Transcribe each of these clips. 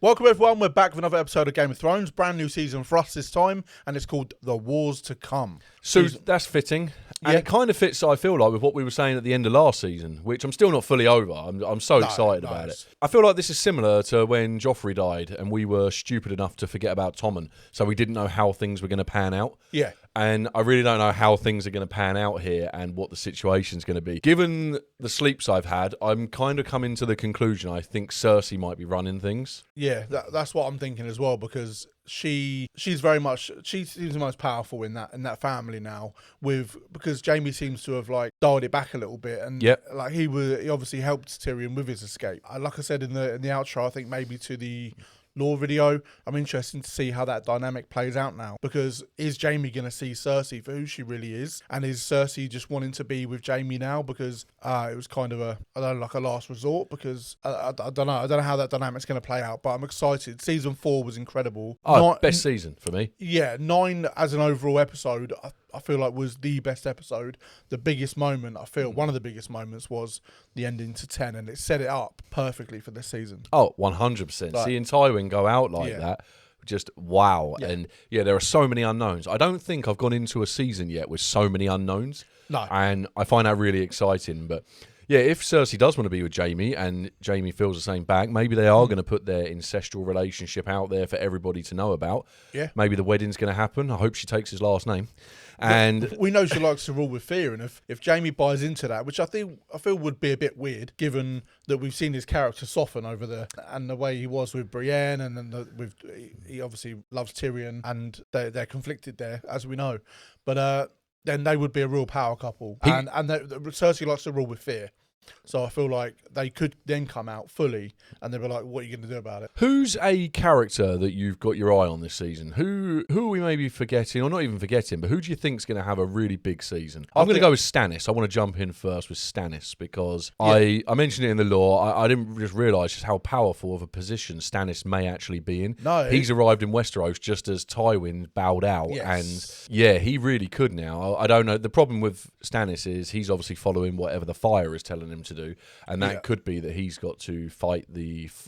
Welcome everyone, we're back with another episode of Game of Thrones. Brand new season for us this time, and it's called The Wars to Come. So that's fitting. And it kind of fits, I feel like, with what we were saying at the end of last season, which I'm still not fully over. I'm so excited about it. I feel like this is similar to when Joffrey died and we were stupid enough to forget about Tommen, so we didn't know how things were going to pan out. Yeah. And I really don't know how things are going to pan out here and what the situation's going to be. Given the sleeps I've had, I'm kind of coming to the conclusion I think Cersei might be running things. Yeah, that's what I'm thinking as well, because she seems the most powerful in that family now, because Jaime seems to have like dialed it back a little bit, and like he obviously helped Tyrion with his escape. Like I said in the outro, I think maybe to the Law video, I'm interested to see how that dynamic plays out now, because is Jaime going to see Cersei for who she really is, and is Cersei just wanting to be with Jaime now because it was kind of a last resort, because I don't know how that dynamic's going to play out, but I'm excited. Season 4 was incredible. Best season for me. Yeah, 9 as an overall episode, I feel like was the best episode. The biggest moment, one of the biggest moments was the ending to 10, and it set it up perfectly for this season. Oh, 100%. Seeing Tywin go out like that, just wow. Yeah. And there are so many unknowns. I don't think I've gone into a season yet with so many unknowns. No. And I find that really exciting. But yeah, if Cersei does want to be with Jaime and Jaime feels the same back, maybe they are going to put their ancestral relationship out there for everybody to know about. Yeah. Maybe the wedding's going to happen. I hope she takes his last name. And we know she likes to rule with fear, and if Jaime buys into that, which I feel would be a bit weird, given that we've seen his character soften over the way he was with Brienne, and then he obviously loves Tyrion, and they're conflicted there, as we know. But then they would be a real power couple, and Cersei likes to rule with fear. So I feel like they could then come out fully and they'll be like, what are you going to do about it? Who's a character that you've got your eye on this season? Who are we maybe forgetting, or not even forgetting, but who do you think is going to have a really big season? I'm going to go with Stannis. I want to jump in first with Stannis because I mentioned it in the lore. I didn't just realise just how powerful of a position Stannis may actually be in. No. He's arrived in Westeros just as Tywin bowed out. Yes. And he really could now. I don't know. The problem with Stannis is he's obviously following whatever the fire is telling him to do, and that could be that he's got to fight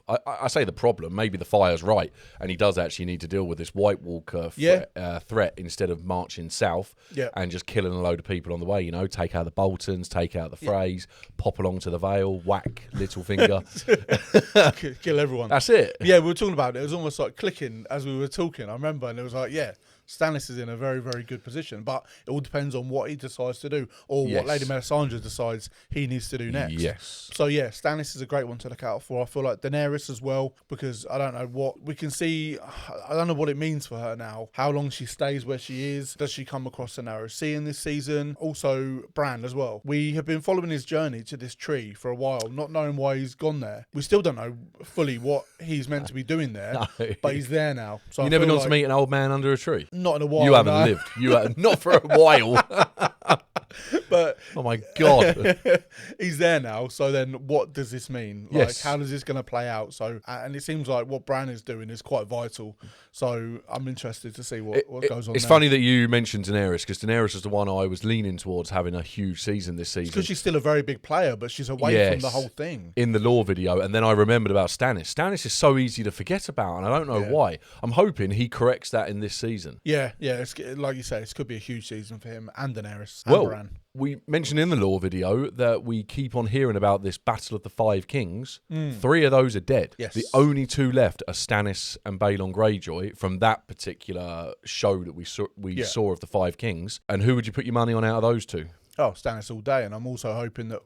I say the problem, maybe the fire's right and he does actually need to deal with this White Walker threat instead of marching south and just killing a load of people on the way, take out the Boltons, take out the Freys, pop along to the Vale, whack Littlefinger. Kill everyone. That's it. Yeah, we were talking about it. It was almost like clicking as we were talking, I remember, and it was like, Stannis is in a very, very good position, but it all depends on what he decides to do, or what Lady Melisandre decides he needs to do next. Yes. So Stannis is a great one to look out for. I feel like Daenerys as well, because I don't know what we can see. I don't know what it means for her now. How long she stays where she is. Does she come across the narrow sea in this season? Also, Bran as well. We have been following his journey to this tree for a while, not knowing why he's gone there. We still don't know fully what he's meant to be doing there, but he's there now. So you never gone to meet an old man under a tree? Not in a while. You haven't lived. You have not for a while. But oh my God, he's there now. So then, what does this mean? Like, how is this going to play out? So, and it seems like what Bran is doing is quite vital. So I'm interested to see what goes on. It's there. funny that you mentioned Daenerys, because Daenerys is the one I was leaning towards having a huge season this season. Because she's still a very big player, but she's away from the whole thing. In the lore video, and then I remembered about Stannis. Stannis is so easy to forget about, and I don't know why. I'm hoping he corrects that in this season. Yeah. It's, like you say, it could be a huge season for him and Daenerys and Bran. We mentioned in the lore video that we keep on hearing about this Battle of the Five Kings. 3 of those are dead. Yes. The only 2 left are Stannis and Balon Greyjoy from that particular show that we saw of the Five Kings. And who would you put your money on out of those 2? Oh, Stannis all day. And I'm also hoping that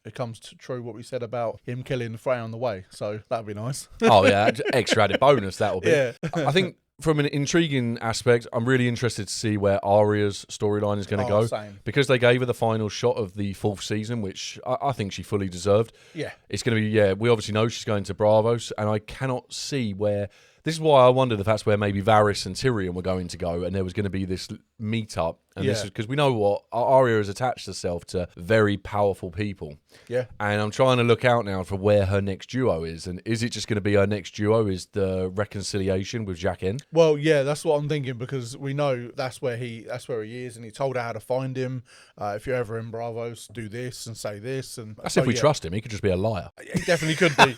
it comes to true what we said about him killing Frey on the way. So that'd be nice. Oh, yeah. Extra added bonus, that'll be. Yeah. I think from an intriguing aspect, I'm really interested to see where Arya's storyline is going to go. Same. Because they gave her the final shot of the 4th season, which I think she fully deserved. Yeah. It's going to be, we obviously know she's going to Bravos, and I cannot see where This is why I wondered if that's where maybe Varys and Tyrion were going to go, and there was going to be this meet-up. And this is because we know what Arya has attached herself to very powerful people. Yeah. And I'm trying to look out now for where her next duo is. And is it just going to be her next duo is the reconciliation with Jaqen? Well, yeah, that's what I'm thinking, because we know that's where he is, and he told her how to find him. If you're ever in Bravos, do this and say this. And that's if we trust him. He could just be a liar. He definitely could be.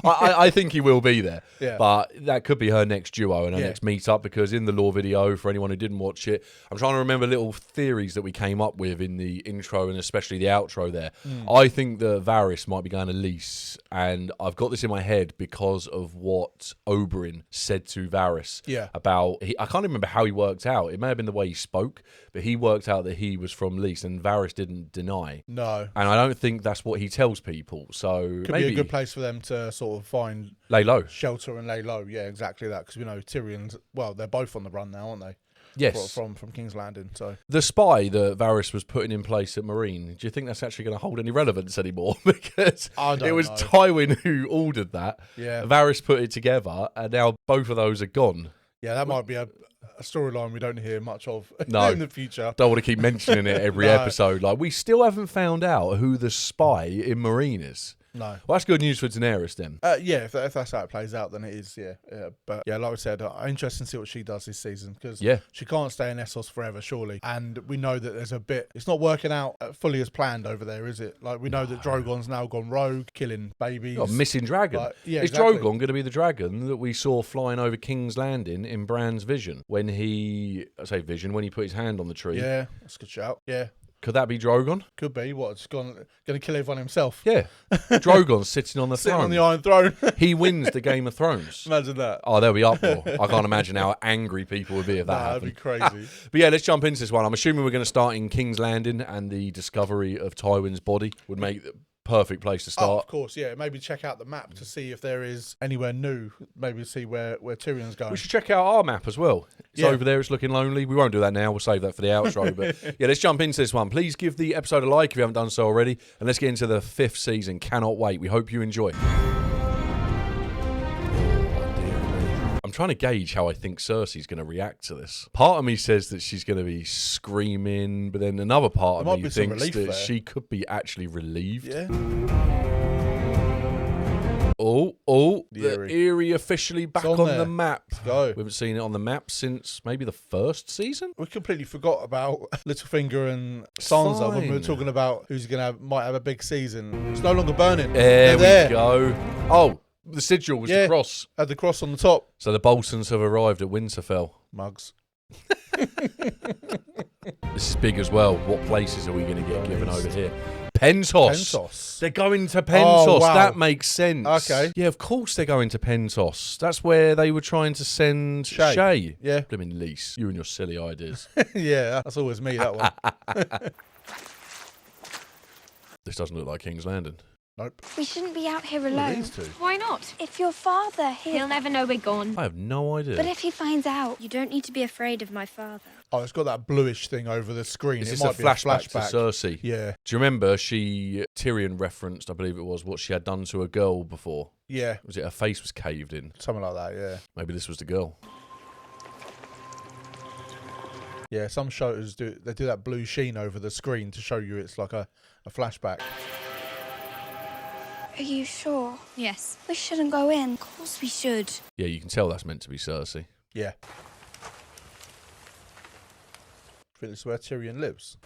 I think he will be there. Yeah. But that could be her next duo and her next meet-up, because in the lore video, for anyone who didn't watch it, I'm trying to remember little theories that we came up with in the intro and especially the outro there. I think that Varys might be going to Lys, and I've got this in my head because of what Oberyn said to Varys about, I can't remember how he worked out. It may have been the way he spoke, but he worked out that he was from Lys, and Varys didn't deny. No. And I don't think that's what he tells people. So could maybe be a good place for them to sort of find lay low, shelter and lay low. Yeah, exactly that. Because we know Tyrion's, well, they're both on the run now, aren't they? Yes. From King's Landing. So the spy that Varys was putting in place at Marine, do you think that's actually going to hold any relevance anymore? Because it was Tywin who ordered that. Yeah. Varys put it together, and now both of those are gone. Yeah, that might be a storyline we don't hear much of in the future. Don't want to keep mentioning it every episode. Like, we still haven't found out who the spy in Marine is. No. Well, that's good news for Daenerys then. Yeah, if that's how it plays out, then it is, yeah. But yeah, like I said, I'm interested to see what she does this season, because she can't stay in Essos forever, surely. And we know that there's a bit, it's not working out fully as planned over there, is it? Like, we know that Drogon's now gone rogue, killing babies. Oh, missing dragon. Like, yeah, is exactly. Drogon going to be the dragon that we saw flying over King's Landing in Bran's vision? When he put his hand on the tree. Yeah, that's a good shout. Yeah. Could that be Drogon? Could be. What? It's going to kill everyone himself? Yeah. Drogon's sitting on the throne. Sitting on the Iron Throne. He wins the Game of Thrones. Imagine that. Oh, there'll be uproar. I can't imagine how angry people would be if that happened. That'd be crazy. But yeah, let's jump into this one. I'm assuming we're going to start in King's Landing, and the discovery of Tywin's body would make the perfect place to start. Oh, of course, yeah. Maybe check out the map to see if there is anywhere new. Maybe see where Tyrion's going. We should check out our map as well. It's over there. It's looking lonely. We won't do that now. We'll save that for the outro. But yeah, let's jump into this one. Please give the episode a like if you haven't done so already. And let's get into the 5th season. Cannot wait. We hope you enjoy. I'm trying to gauge how I think Cersei's going to react to this. Part of me says that she's going to be screaming, but then another part of me thinks that she could be actually relieved. Yeah. The Eyrie officially back on the map. Let's go. We haven't seen it on the map since maybe the 1st season. We completely forgot about Littlefinger and Sansa when we were talking about who's might have a big season. It's no longer burning. There we go. Oh, the sigil was the cross. Had the cross on the top. So the Boltons have arrived at Winterfell. Mugs. This is big as well. What places are we going to get given over here? Pentos. They're going to Pentos. Oh, wow. That makes sense. Okay. Yeah, of course they're going to Pentos. That's where they were trying to send Shay. Yeah. Blimmin' Lys. You and your silly ideas. Yeah, that's always me, that one. This doesn't look like King's Landing. Nope. We shouldn't be out here alone. These two. Why not? If your father, He'll never know we're gone. I have no idea. But if he finds out, You don't need to be afraid of my father. Oh, it's got that bluish thing over the screen. Is It this might a be flashback to Cersei? Yeah. Do you remember Tyrion referenced, I believe it was, what she had done to a girl before? Yeah. Was it her face was caved in? Something like that, yeah. Maybe this was the girl. Yeah, some shows do that blue sheen over the screen to show you it's like a flashback. are you sure? Yes. We shouldn't go in. Of course we should. Yeah, you can tell that's meant to be Cersei. Yeah. I think this is where Tyrion lives.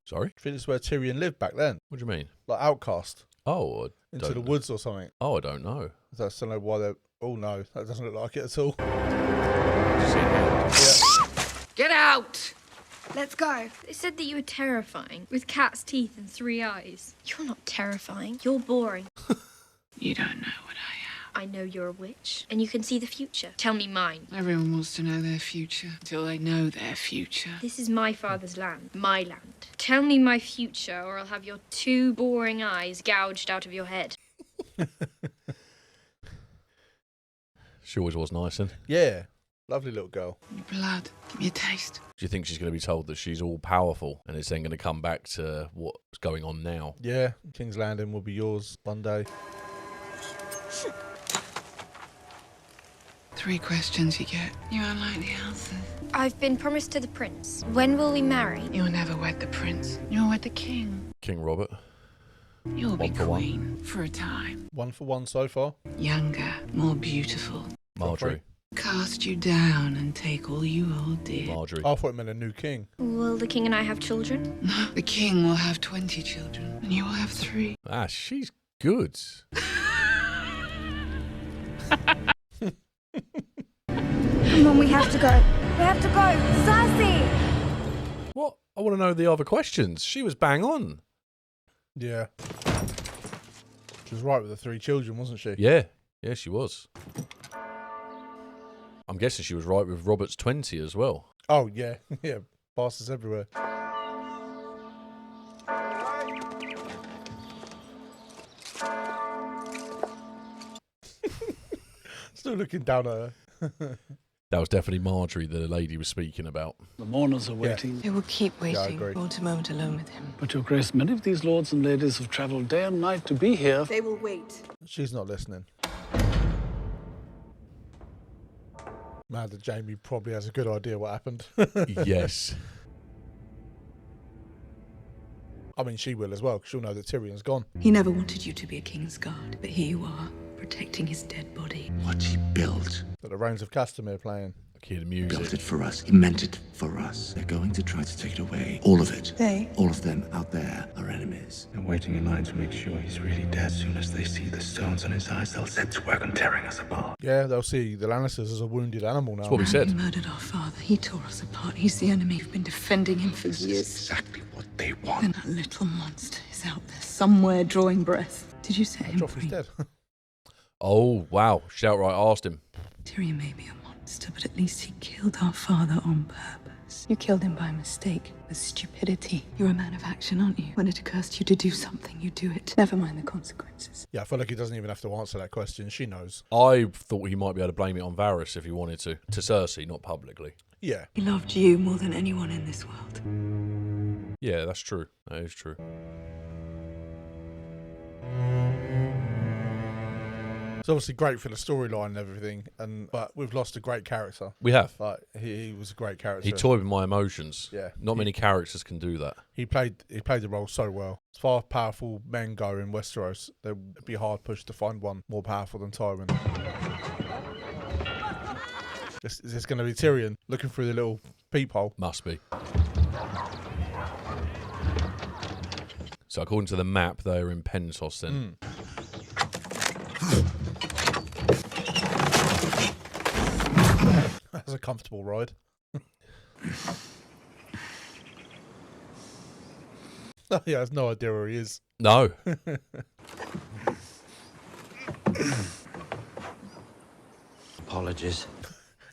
Sorry? I think this is where Tyrion lived back then. What do you mean? Like outcast. Oh, Into the woods or something. Oh, I don't know. I don't know why they're... Oh, no. That doesn't look like it at all. Get out! Let's go. They said that you were terrifying, with cat's teeth and 3 eyes. You're not terrifying. You're boring. You don't know what I I know you're a witch, and you can see the future. Tell me mine. am. Everyone wants to know their future until they know their future. This is my father's land. My land. Tell me my future, or I'll have your 2 boring eyes gouged out of your head. She always was nice, and Yeah. Lovely little girl. Blood, give me a taste. do you think she's going to be told that she's all powerful, and it's then going to come back to what's going on now? Yeah. King's Landing will be yours one day. 3 questions you get. You won't like the answers. I've been promised to the prince. When will we marry? You'll never wed the prince. You'll wed the king. King Robert. You'll be One for one. queen for a time. 1 for 1 so far. Younger, more beautiful. Marjorie. Cast you down and take all you hold dear. Marjorie. I thought it meant a new king. Will the king and I have children? No, the king will have 20 children, and you will have 3. Ah, she's good. Come on, we have to go. We have to go. Cersei! What? I want to know the other questions. She was bang on. Yeah. She was right with the 3 children, wasn't she? Yeah. Yeah, she was. I'm guessing she was right with Robert's 20 as well. Oh, yeah. Yeah. Bastards everywhere. Still looking down at her. That was definitely Marjorie the lady was speaking about. The mourners are waiting. They will keep I waiting. agree. Want a moment alone with him. But, Your Grace, many of these lords and ladies have travelled day and night to be here. They will wait. She's not listening. Mad that Jamie probably has a good idea what happened. Yes. I mean, she will as well, because she'll know that Tyrion's gone. He never wanted you to be a king's guard, but here you are, protecting his dead body. What he built. But the Reigns of Castamere playing. I hear the Built music. it for us. He meant it for us. They're going to try to take it away. All of it. They? All of them out there are enemies. They're waiting in line to make sure he's really dead. As soon as they see the stones on his eyes, they'll set to work on tearing us apart. Yeah, they'll see the Lannisters as a wounded animal now. That's what we said. He murdered our father. He tore us apart. He's the enemy. You've been defending him for This is years. exactly what they want. And that little monster is out there somewhere drawing breath. Did you set him Joffrey's free? dead. Oh, wow. She outright asked him. Tyrion may be a monster, but at least he killed our father on purpose. You killed him by mistake, with stupidity. You're a man of action, aren't you? When it occurs to you to do something, you do it. Never mind the consequences. Yeah, I feel like he doesn't even have to answer that question. She knows. I thought he might be able to blame it on Varys if he wanted to. To Cersei, not publicly. Yeah. He loved you more than anyone in this world. Yeah, that's true. That is true. It's obviously great for the storyline and everything, but we've lost a great character. We have. Like he was a great character. He toyed with my emotions. Yeah. Not many characters can do that. He played the role so well. As far as powerful men go in Westeros, they'd be hard pushed to find one more powerful than Tywin. Is this going to be Tyrion looking through the little peephole? Must be. So according to the map, they're in Pentos then. That's a comfortable ride. Oh, yeah, I have no idea where he is. No. Apologies.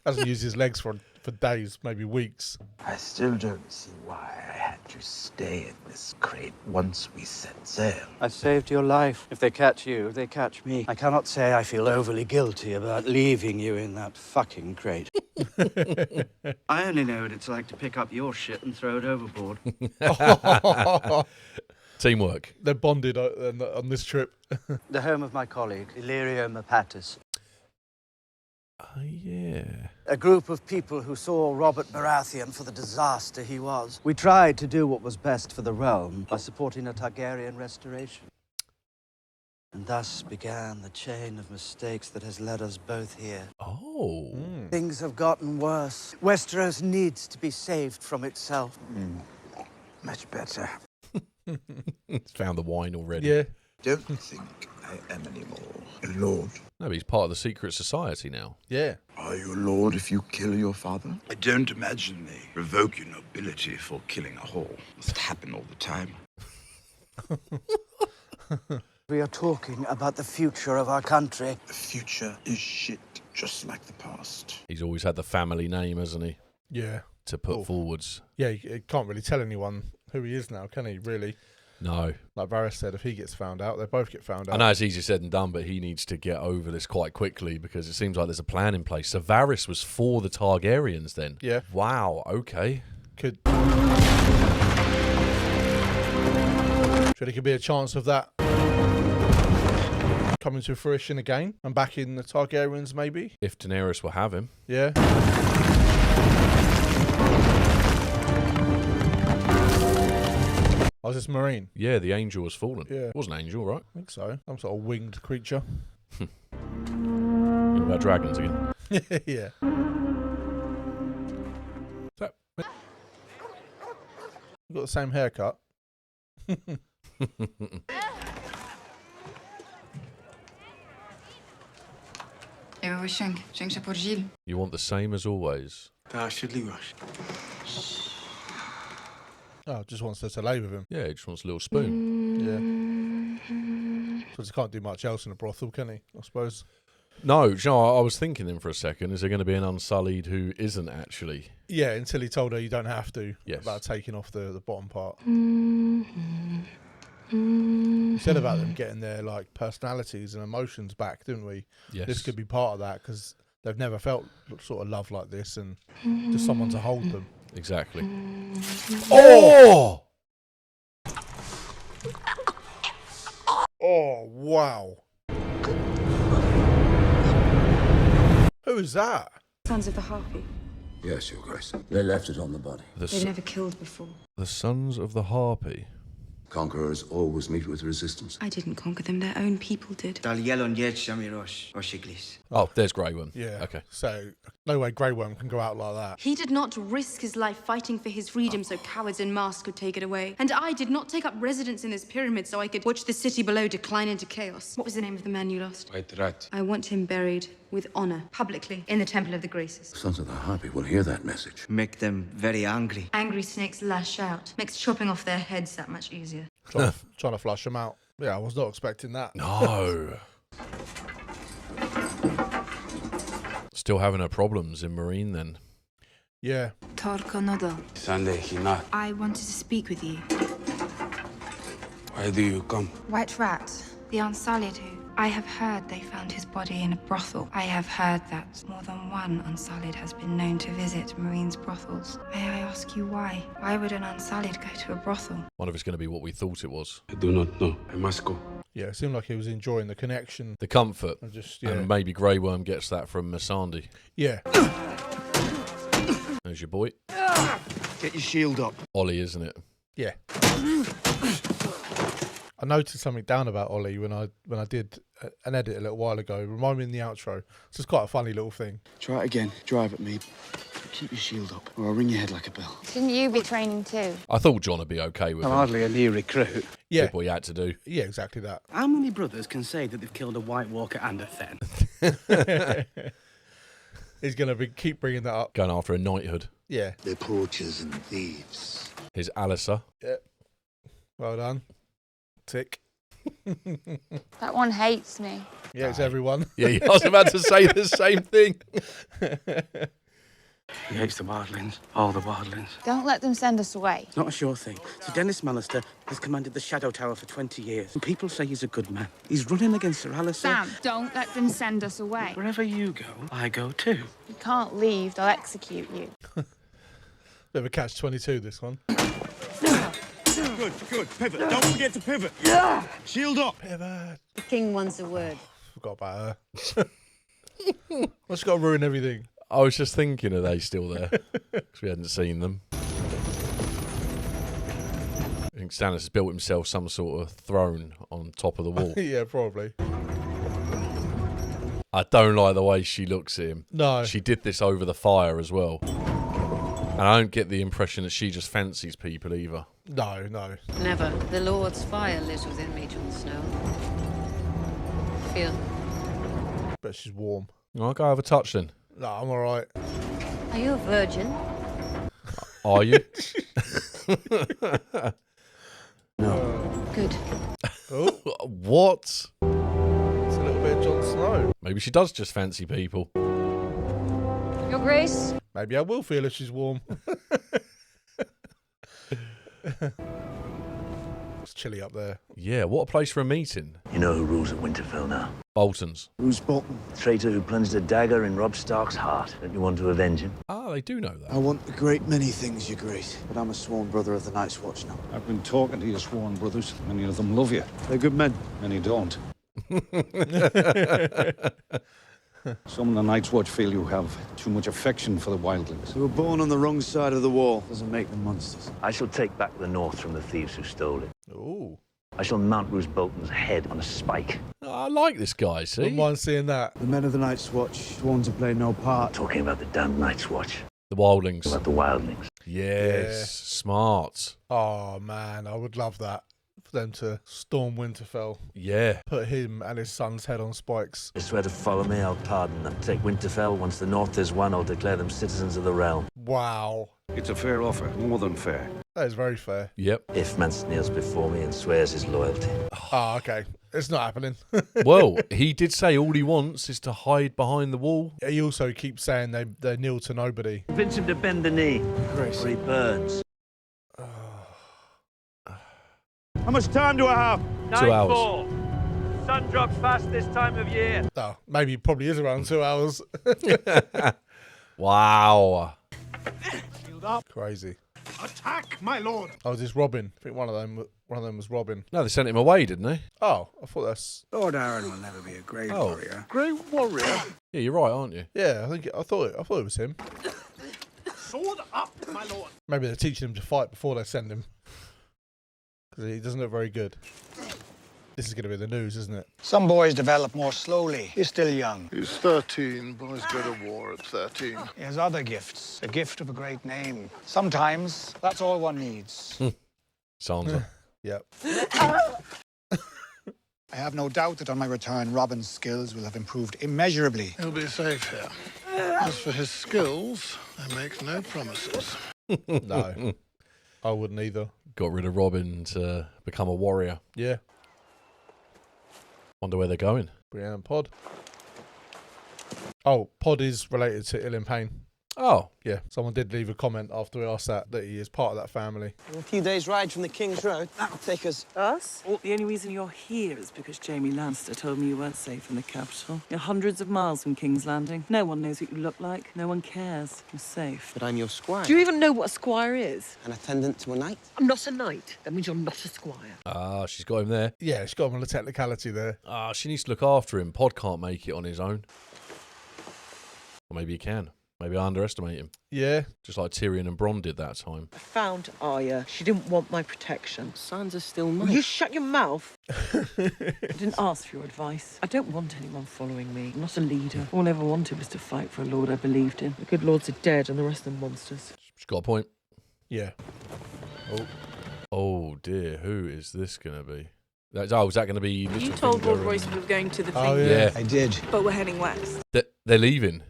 Hasn't used his legs for days, maybe weeks. I still don't see why I had to stay in this crate once we set sail. I saved your life. If they catch you, they catch me. I cannot say I feel overly guilty about leaving you in that fucking crate. I only know what it's like to pick up your shit and throw it overboard. Teamwork. They're bonded on this trip. The home of my colleague, Illyrio Mapatis. Yeah. A group of people who saw Robert Baratheon for the disaster he was. We tried to do what was best for the realm by supporting a Targaryen restoration. And thus began the chain of mistakes that has led us both here. Oh. Things have gotten worse. Westeros needs to be saved from itself. Much better. He's found the wine already. Yeah. Don't think I am anymore a lord. No, but he's part of the secret society now. Yeah. Are you a lord if you kill your father? I don't imagine they revoke your nobility for killing a whore. Must happen all the time. We are talking about the future of our country. The future is shit, just like the past. He's always had the family name, hasn't he? Yeah. To put forwards. Yeah, he can't really tell anyone who he is now, can he, really? No. Like Varys said, if he gets found out, they both get found out. I know it's easier said than done, but he needs to get over this quite quickly because it seems like there's a plan in place. So Varys was for the Targaryens then? Yeah. Wow, okay. Could there could be a chance of that coming to fruition again and back in the Targaryens, maybe. If Daenerys will have him. Yeah. Oh, is this Marine? Yeah, the angel has fallen. Yeah. It was an angel, right? I think so. Some sort of winged creature. What about dragons again? Yeah. So, you've got the same haircut. You want the same as always. Oh, just wants her to lay with him. Yeah, he just wants a little spoon. Yeah. So he can't do much else in a brothel, can he? I suppose. No, you know, I was thinking then for a second, is there going to be an Unsullied who isn't actually? Yeah, until he told her you don't have to. Yes. About taking off the bottom part. We said about them getting their like personalities and emotions back, didn't we? Yes. This could be part of that because they've never felt sort of love like this and just someone to hold them. Exactly. Oh! Oh, wow. Who is that? Sons of the Harpy. Yes, Your Grace. They left it on the body. They've never killed before. The Sons of the Harpy. Conquerors always meet with resistance. I didn't conquer them, their own people did. Oh, there's Grey Worm. Yeah. Okay. So, no way Grey Worm can go out like that. He did not risk his life fighting for his freedom so cowards in masks could take it away. And I did not take up residence in this pyramid so I could watch the city below decline into chaos. What was the name of the man you lost? White Rat. I want him buried with honor, publicly, in the Temple of the Graces. Sons of the Harpy will hear that message. Make them very angry. Angry snakes lash out. Makes chopping off their heads that much easier. Trying to flush them out. Yeah, I was not expecting that. No. Still having her problems in Marine then. Yeah. Torkonodo. Sunday, Hina. I wanted to speak with you. Why do you come? White Rat, the Unsullied who... I have heard they found his body in a brothel. I have heard that more than one Unsullied has been known to visit Marine's brothels. May I ask you why? Why would an Unsullied go to a brothel? One of it's going to be what we thought it was. I do not know. I must go. Yeah, it seemed like he was enjoying the connection. The comfort. And just, yeah. And maybe Grey Worm gets that from Missandei. Yeah. There's your boy. Get your shield up. Ollie, isn't it? Yeah. I noticed something down about Ollie when I did an edit a little while ago. Remind me in the outro. It's just quite a funny little thing. Try it again. Drive at me. Keep your shield up, or I'll ring your head like a bell. Shouldn't you be training too? I thought John would be okay with I'm him. hardly a new recruit. Yeah. Did what he had to do. Yeah, exactly that. How many brothers can say that they've killed a White Walker and a Fen? He's going to keep bringing that up. Going after a knighthood. Yeah. They're poachers and thieves. His Alissa. Yeah. Well done. Tick. That one hates me. Yeah, it's everyone. Yeah, I was about to say the same thing. He hates the wildlings, all the wildlings. Don't let them send us away. It's not a sure thing. Sir Dennis Mallister has commanded the Shadow Tower for 20 years. And people say he's a good man. He's running against Sir Alliser. Sam, don't let them send us away. Wherever you go, I go too. You can't leave, they'll execute you. Bit of a catch-22, this one. Good. Pivot. Don't forget to pivot. Yeah. Shield up. Pivot. The king wants a word. Forgot about her. What's got to ruin everything? I was just thinking, are they still there? Because we hadn't seen them. I think Stannis has built himself some sort of throne on top of the wall. Yeah, probably. I don't like the way she looks at him. No. She did this over the fire as well. And I don't get the impression that she just fancies people either. No. Never. The Lord's fire lives within me, Jon Snow. Feel. Bet she's warm. I'll go have a touch then. No, I'm all right. Are you a virgin? Are you? Good. Oh, What? it's a little bit of Jon Snow. Maybe she does just fancy people. Your Grace? Maybe I will feel if she's warm. It's chilly up there. Yeah, what a place for a meeting. You know who rules at Winterfell now? Bolton's. Bruce Bolton. Traitor who plunged a dagger in Robb Stark's heart. Don't you want to avenge him? Ah, they do know that. I want a great many things, Your Grace, but I'm a sworn brother of the Night's Watch now. I've been talking to your sworn brothers. Many of them love you. They're good men. Many don't. Some of the Night's Watch feel you have too much affection for the wildlings. We were born on the wrong side of the wall. Doesn't make them monsters. I shall take back the North from the thieves who stole it. Ooh. I shall mount Roose Bolton's head on a spike. I like this guy, see? Wouldn't mind seeing that. The men of the Night's Watch sworn to play no part. Talking about the damned Night's Watch. The wildlings. About the wildlings. Yes, smart. Oh, man, I would love that. For them to storm Winterfell. Yeah. Put him and his son's head on spikes. They swear to follow me, I'll pardon them. Take Winterfell. Once the North is won, I'll declare them citizens of the realm. Wow. It's a fair offer, more than fair. That is very fair. Yep. If Mance kneels before me and swears his loyalty. Oh, okay. It's not happening. Well, he did say all he wants is to hide behind the wall. He also keeps saying they kneel to nobody. Convince him to bend the knee, or he burns. How much time do I have? 2 hours. 9:04. Sun drops fast this time of year. Oh, maybe it probably is around 2 hours. Wow. Shield up. Crazy. Attack, my lord. Oh, is this Robin? I think one of them was Robin. No, they sent him away, didn't they? Oh, I thought that's. Lord Aaron will never be a great warrior. Great warrior. Yeah, you're right, aren't you? Yeah, I thought it was him. Sword up, my lord. Maybe they're teaching him to fight before they send him. Because he doesn't look very good. This is going to be the news, isn't it? Some boys develop more slowly. He's still young. He's 13. Boys go to war at 13. He has other gifts. A gift of a great name. Sometimes that's all one needs. Sansa. Yep. I have no doubt that on my return, Robin's skills will have improved immeasurably. He'll be safe here. As for his skills, I make no promises. No. I wouldn't either. Got rid of Robin to become a warrior. Yeah. Wonder where they're going. Brienne Pod. Oh, Pod is related to Ilyn Payne. Oh. Yeah, someone did leave a comment after we asked that he is part of that family. We're a few days' ride from the King's Road. That'll take us. Us? Well, the only reason you're here is because Jaime Lannister told me you weren't safe in the capital. You're hundreds of miles from King's Landing. No one knows what you look like. No one cares. You're safe. But I'm your squire. Do you even know what a squire is? An attendant to a knight. I'm not a knight. That means you're not a squire. Ah, she's got him there. Yeah, she's got him on a technicality there. Ah, she needs to look after him. Pod can't make it on his own. Or maybe he can. Maybe I underestimate him. Yeah. Just like Tyrion and Bronn did that time. I found Arya. She didn't want my protection. Sansa's still mine. Will you shut your mouth? I didn't ask for your advice. I don't want anyone following me. I'm not a leader. All I ever wanted was to fight for a lord I believed in. The good lords are dead and the rest are monsters. She's got a point. Yeah. Oh. Oh dear, who is this going to be? Is that going to be... You told Lord Royce we were going to the thing. Oh, yeah. I did. But we're heading west. They're leaving.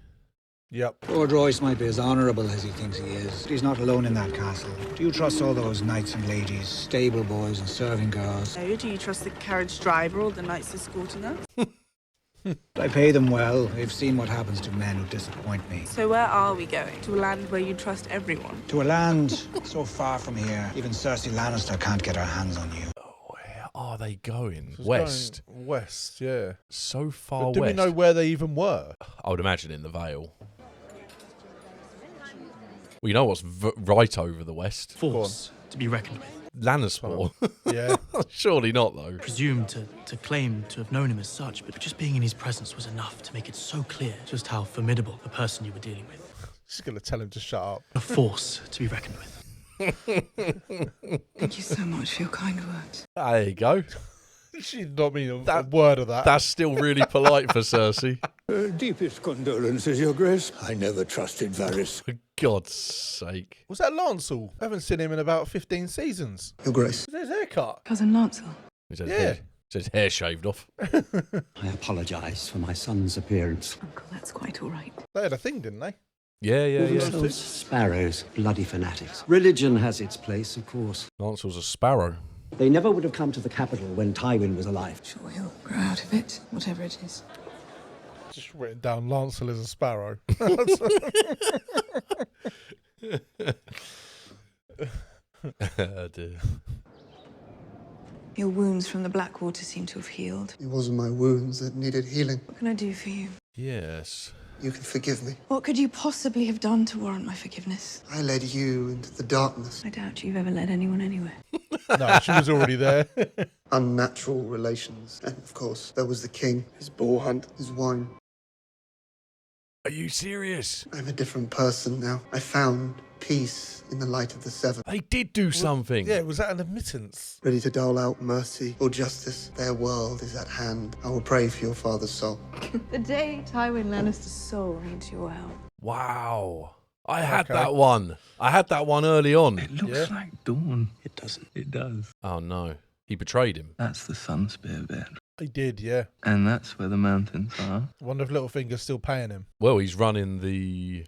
Yep. Lord Royce might be as honourable as he thinks he is. He's not alone in that castle. Do you trust all those knights and ladies, stable boys and serving girls? Oh, do you trust the carriage driver or the knights escorting us? I pay them well. They've seen what happens to men who disappoint me. So where are we going? To a land where you trust everyone? To a land so far from here, even Cersei Lannister can't get her hands on you. Where are they going? It's West. going west, yeah. So far But do west. we know where they even were? I would imagine in the Vale. Well, you know what's right over the west? Force to be reckoned with. Lannisport. Yeah. Surely not, though. Presumed to claim to have known him as such, but just being in his presence was enough to make it so clear just how formidable a person you were dealing with. She's going to tell him to shut up. A force to be reckoned with. Thank you so much for your kind words. There you go. She did not mean a word of that. That's still really polite for Cersei. Deepest condolences, Your Grace. I never trusted Varys. For God's sake. Was that Lancel? I haven't seen him in about 15 seasons. Your Grace. Was his haircut? Cousin Lancel. Yeah. His hair shaved off. I apologise for my son's appearance. Uncle, that's quite all right. They had a thing, didn't they? Yeah. Those sparrows, bloody fanatics. Religion has its place, of course. Lancel's a sparrow. They never would have come to the capital when Tywin was alive. Sure, he'll grow out of it, whatever it is. Just written down Lancel as a sparrow. Oh dear. Your wounds from the Blackwater seem to have healed. It wasn't my wounds that needed healing. What can I do for you? Yes. you can forgive me. What could you possibly have done to warrant my forgiveness? I led you into the darkness. I doubt you've ever led anyone anywhere. No, she was already there. Unnatural relations. And of course, there was the king, his boar hunt, his wine. Are you serious? I'm a different person now. I found peace in the light of the seven. They did do something. Yeah, was that an admittance? Ready to dole out mercy or justice. Their world is at hand. I will pray for your father's soul. The day Tywin Lannister's soul needs your help. Wow. I had that one. I had that one early on. It looks like Dawn. It doesn't. It does. Oh, no. He betrayed him. That's the Sunspear bit. He did, yeah. And that's where the mountains are. Wonder if Littlefinger's still paying him. Well, he's running the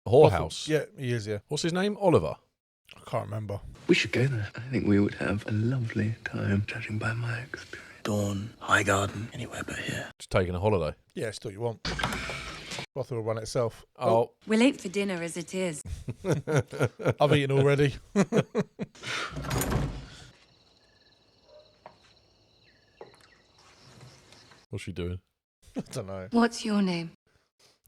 whorehouse. Yeah, he is, yeah. What's his name? Oliver. I can't remember. We should go there. I think we would have a lovely time, judging by my experience. Dawn, Highgarden, anywhere but here. Just taking a holiday. Yeah, still you want. Brothel will run itself. Oh. We're late for dinner as it is. I've eaten already. What's she doing? I don't know. What's your name?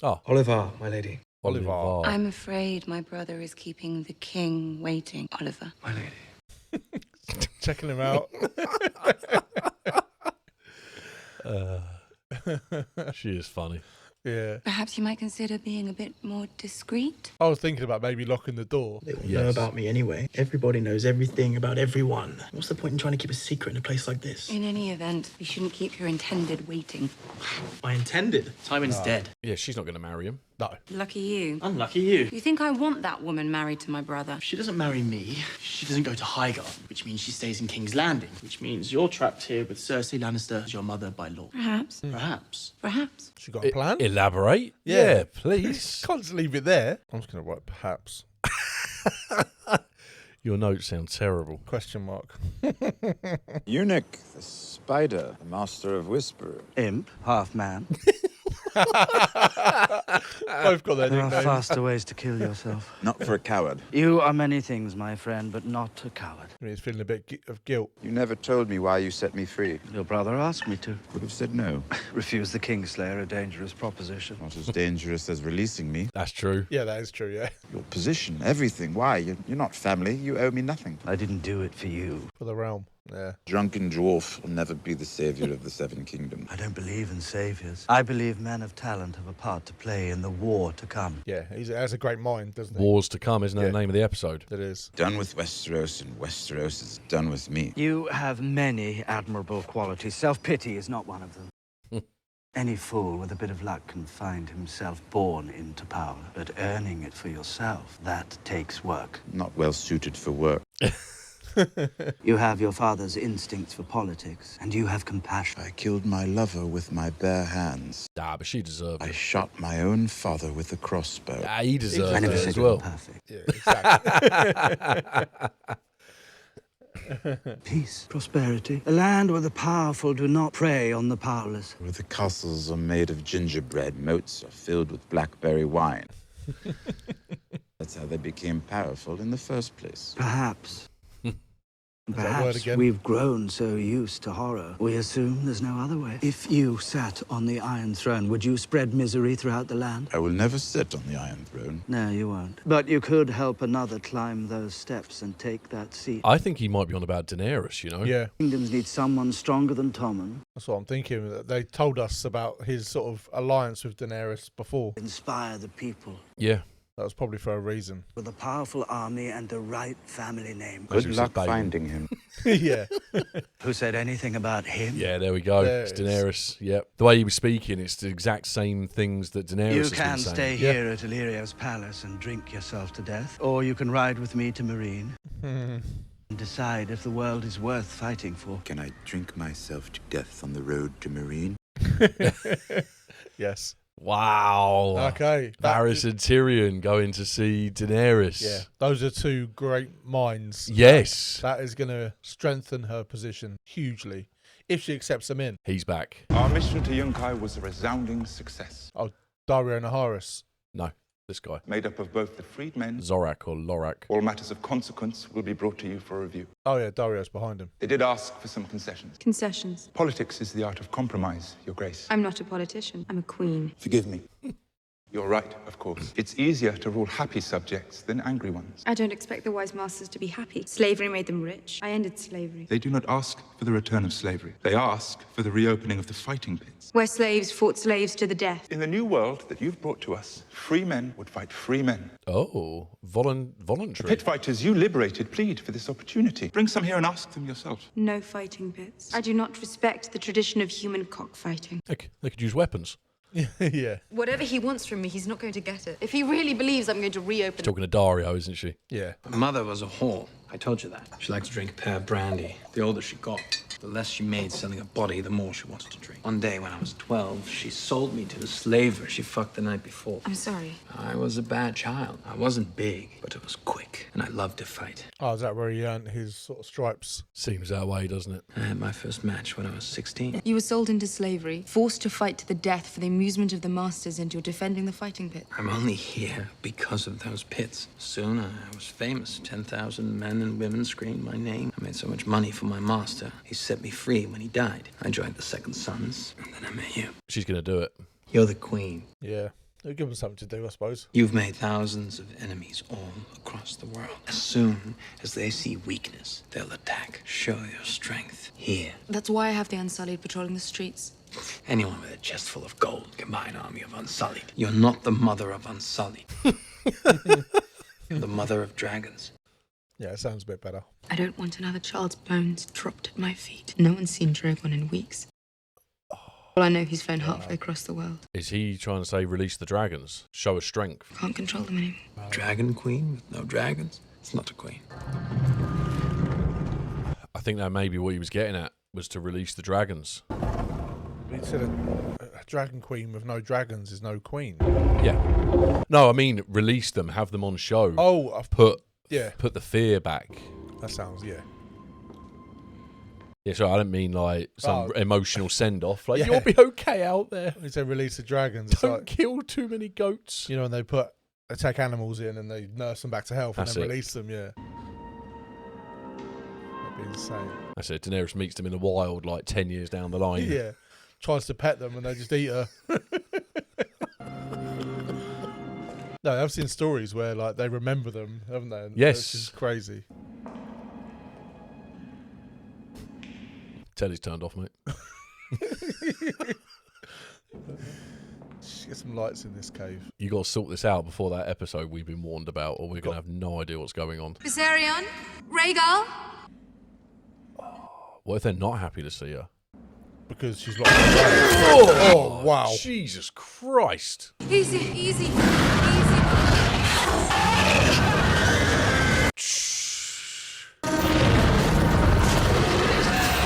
Oh. Oliver, my lady. Oliver. I'm afraid my brother is keeping the king waiting. Oliver. My lady. Checking him out. She is funny. Yeah. Perhaps you might consider being a bit more discreet. I was thinking about maybe locking the door. They all know about me anyway. Everybody knows everything about everyone. What's the point in trying to keep a secret in a place like this? In any event, you shouldn't keep your intended waiting. I intended. Tywin's dead. Yeah, she's not going to marry him. No. Lucky you. Unlucky you. You think I want that woman married to my brother? If she doesn't marry me, she doesn't go to Highgarden, which means she stays in King's Landing, which means you're trapped here with Cersei Lannister as your mother by law. Perhaps. Perhaps. Perhaps. She got a plan? Elaborate? Yeah, please. Can't just leave it there. I'm just going to write perhaps. Your notes sound terrible. Question mark. Eunuch, the spider, the master of whisper. Imp, half man. Both got their There are nicknames. faster ways to kill yourself. Not for a coward. You are many things, my friend, but not a coward. He's feeling a bit of guilt. You never told me why you set me free. Your brother asked me to. Would have said no. Refuse the Kingslayer, a dangerous proposition. Not as dangerous as releasing me. That's true. Yeah, that is true, yeah. Your position, everything. Why? You're not family. You owe me nothing. I didn't do it for you. For the realm, yeah. Drunken dwarf will never be the savior of the Seven Kingdoms. I don't believe in saviors. I believe men of talent have a part to play in the war to come. Yeah, he has a great mind, doesn't he? Wars to come, isn't that the name of the episode? It is. Done with Westeros, and Westeros is done with me. You have many admirable qualities. Self-pity is not one of them. Any fool with a bit of luck can find himself born into power, but earning it for yourself, that takes work. Not well suited for work. You have your father's instincts for politics, and you have compassion. I killed my lover with my bare hands. Ah, but she deserved I it. shot my own father with a crossbow. Ah, he deserved I never it said as you were well. perfect. Yeah, exactly. Peace, prosperity. A land where the powerful do not prey on the powerless. Where the castles are made of gingerbread, moats are filled with blackberry wine. That's how they became powerful in the first place. Perhaps. that word Perhaps again? we've grown so used to horror, we assume there's no other way. If you sat on the Iron Throne, would you spread misery throughout the land? I will never sit on the Iron Throne. No, you won't. But you could help another climb those steps and take that seat. I think he might be on about Daenerys, you know? Yeah, Kingdoms need someone stronger than Tommen. that's what I'm thinking. They told us about his sort of alliance with Daenerys before. Inspire the people. Yeah. That was probably for a reason. With a powerful army and the right family name. Good As luck you said, finding him. Yeah. Who said anything about him? Yeah, there we go. There It's it is. Daenerys. Yep. The way he was speaking, it's the exact same things that Daenerys You has can been saying. stay here at Illyrio's palace and drink yourself to death, or you can ride with me to Marine and decide if the world is worth fighting for. Can I drink myself to death on the road to Marine? Yes. Wow. Okay. Varys and Tyrion going to see Daenerys. Yeah, those are two great minds. Yes. That is going to strengthen her position hugely if she accepts them in. He's back. Our mission to Yunkai was a resounding success. Oh, Dario Naharis. No, this guy. Made up of both the freedmen. Zorak or Lorak. All matters of consequence will be brought to you for review. Oh, yeah, Dario's behind him. They did ask for some concessions. Concessions. Politics is the art of compromise, Your Grace. I'm not a politician. I'm a queen. Forgive me. You're right, of course. It's easier to rule happy subjects than angry ones. I don't expect the wise masters to be happy. Slavery made them rich. I ended slavery. They do not ask for the return of slavery. They ask for the reopening of the fighting pits. Where slaves fought slaves to the death. In the new world that you've brought to us, free men would fight free men. Oh, The voluntary. pit fighters you liberated plead for this opportunity. Bring some here and ask them yourself. No fighting pits. I do not respect the tradition of human cockfighting. They could use weapons. Yeah. Whatever he wants from me, he's not going to get it. If he really believes I'm going to reopen... Talking to Dario, isn't she? Yeah. My mother was a whore. I told you that. She liked to drink pear brandy. The older she got, the less she made selling a body, the more she wanted to drink. One day when I was 12, she sold me to a slaver she fucked the night before. I'm sorry. I was a bad child. I wasn't big, but it was quick, and I loved to fight. Oh, is that where he earned his sort of stripes? Seems that way, doesn't it? I had my first match when I was 16. You were sold into slavery, forced to fight to the death for the amusement of the masters, and you're defending the fighting pit. I'm only here because of those pits. Soon I was famous. 10,000 men and women screamed my name. I made so much money for my master. He set me free when he died. I joined the Second Sons, and then I met you. She's going to do it. You're the queen. Yeah. It'll give them something to do, I suppose. You've made thousands of enemies all across the world. As soon as they see weakness, they'll attack. Show your strength here. That's why I have the Unsullied patrolling the streets. Anyone with a chest full of gold can buy an army of Unsullied. You're not the mother of Unsullied. You're the mother of dragons. Yeah, it sounds a bit better. I don't want another child's bones dropped at my feet. No one's seen Drogon in weeks. Well, I know he's flown halfway across the world. Is he trying to say release the dragons? Show us strength? Can't control them anymore. Dragon queen with no dragons? It's not a queen. I think that may be what he was getting at, was to release the dragons. He said a dragon queen with no dragons is no queen. Yeah. No, I mean, release them, have them on show. Oh, I've put the fear back. That sounds, yeah. Yeah, so I don't mean like some emotional send-off. Like, Yeah. you'll be okay out there. He said release the dragons. It's Don't like, kill too many goats. you know, and they take animals in and they nurse them back to health That's and then it. release them, yeah. That'd be insane. That's it. Daenerys meets them in the wild like 10 years down the line. Yeah. Tries to pet them and they just eat her. No, I've seen stories where like they remember them, haven't they? And Yes. It's just crazy. Telly's turned off, mate. Just get some lights in this cave. You got to sort this out before that episode we've been warned about, or we're going to have no idea what's going on. Viserion? Rhaegal? What if they're not happy to see her? Because she's not. Oh, wow. Jesus Christ. Easy, easy, easy.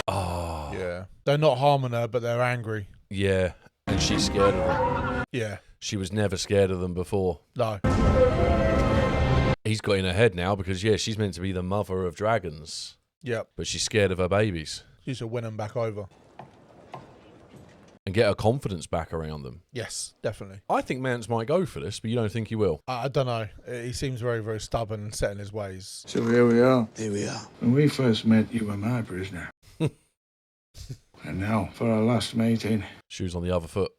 Oh. Yeah. They're not harming her, but they're angry. Yeah, and she's scared of them. Yeah. She was never scared of them before. No. He's got in her head now because, yeah, she's meant to be the mother of dragons. Yep. But she's scared of her babies. She should win them back over. And get her confidence back around them. Yes, definitely. I think Mance might go for this, but you don't think he will? I don't know. He seems very, very stubborn and set in his ways. So here we are. Here we are. When we first met, you were my prisoner. And now, for our last meeting. Shoes on the other foot.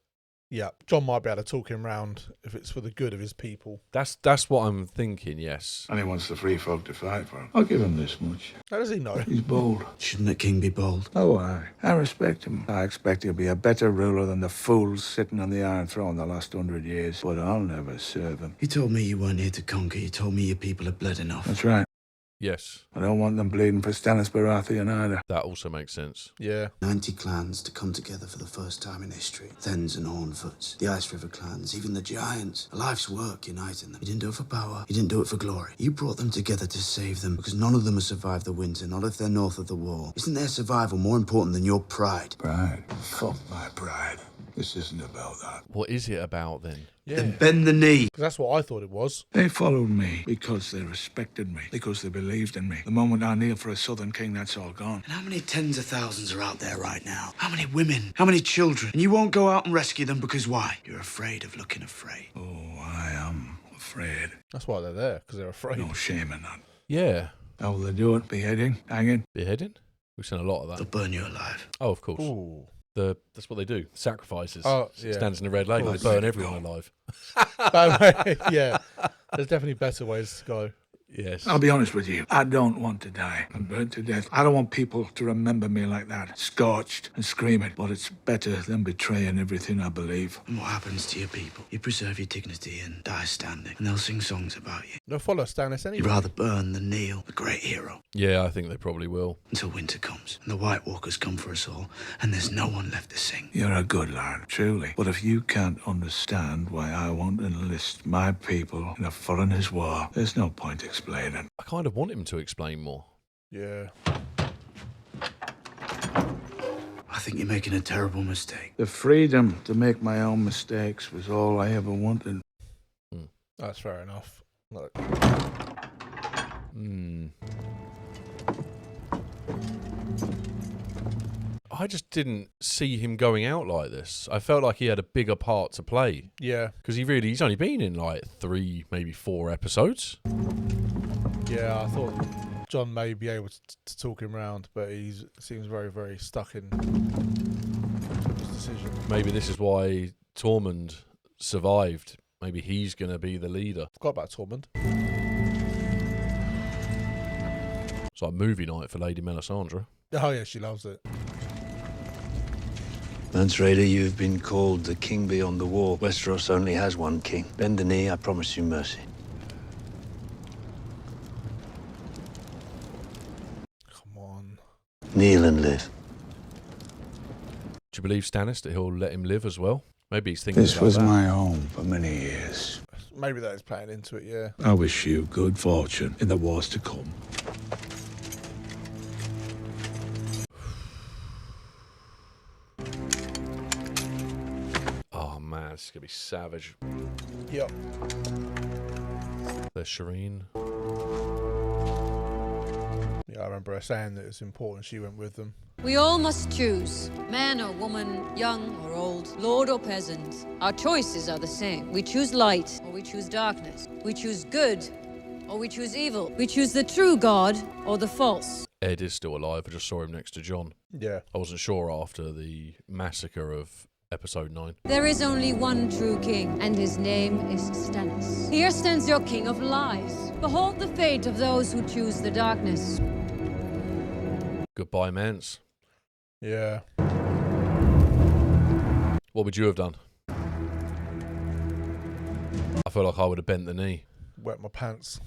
Yeah. John might be able to talk him round if it's for the good of his people. That's what I'm thinking, yes. And he wants the free folk to fight for him. I'll give him this much. How does he know? He's bold. Shouldn't a king be bold? Oh, I respect him. I expect he'll be a better ruler than the fools sitting on the Iron Throne the last 100 years. But I'll never serve him. You told me you weren't here to conquer. You told me your people had bled enough. That's right. Yes. I don't want them bleeding for Stannis Baratheon either. That also makes sense. Yeah. 90 clans to come together for the first time in history. Thens and Hornfoots, the Ice River clans, even the Giants. A life's work uniting them. You didn't do it for power. You didn't do it for glory. You brought them together to save them because none of them has survived the winter, not if they're north of the wall. Isn't their survival more important than your pride? Pride? Fuck my pride. This isn't about that. What is it about then? Yeah. Then bend the knee. That's what I thought it was. They followed me because they respected me, because they believed in me. The moment I kneel for a southern king, that's all gone. And how many tens of thousands are out there right now? How many women? How many children? And you won't go out and rescue them because why? You're afraid of looking afraid. Oh, I am afraid. That's why they're there, because they're afraid. No shame in that. Yeah. How will they do it? Beheading? Hanging? Beheading? We've seen a lot of that. They'll burn you alive. Oh, of course. Ooh. That's what they do. Sacrifices. Oh, yeah. Stands in the red lake. They burn everyone alive. Yeah, there's definitely better ways to go. Yes. I'll be honest with you. I don't want to die and burn to death. I don't want people to remember me like that, scorched and screaming. But it's better than betraying everything I believe. And what happens to your people? You preserve your dignity and die standing, and they'll sing songs about you. They'll follow Stannis anyway. You'd rather burn than kneel, a great hero. Yeah, I think they probably will. Until winter comes, and the White Walkers come for us all, and there's no one left to sing. You're a good lad, truly. But if you can't understand why I won't enlist my people in a foreigner's war, there's no point explaining. I kind of want him to explain more. Yeah. I think you're making a terrible mistake. The freedom to make my own mistakes was all I ever wanted. That's fair enough. Look. I just didn't see him going out like this. I felt like he had a bigger part to play. Yeah. Because he's only been in like 3, maybe 4 episodes. Yeah, I thought John may be able to talk him round, but he seems very, very stuck in his decision. Maybe this is why Tormund survived. Maybe he's going to be the leader. Forgot about Tormund. It's like movie night for Lady Melisandre. Oh yeah, she loves it. Lance Raider, you've been called the king beyond the wall. Westeros only has one king. Bend the knee, I promise you mercy. Come on. Kneel and live. Do you believe Stannis that he'll let him live as well? Maybe he's thinking This about was that. my home for many years. Maybe that is playing into it, yeah. I wish you good fortune in the wars to come. Oh man, this is going to be savage. Yep. There's Shireen. Yeah, I remember her saying that it's important she went with them. We all must choose, man or woman, young or old, lord or peasant. Our choices are the same. We choose light or we choose darkness. We choose good or we choose evil. We choose the true God or the false. Ed is still alive. I just saw him next to John. Yeah. I wasn't sure after the massacre of episode 9. There is only one true king, and his name is Stannis. Here stands your king of lies. Behold the fate of those who choose the darkness. Goodbye, Mance. Yeah. What would you have done? I feel like I would have bent the knee. Wet my pants.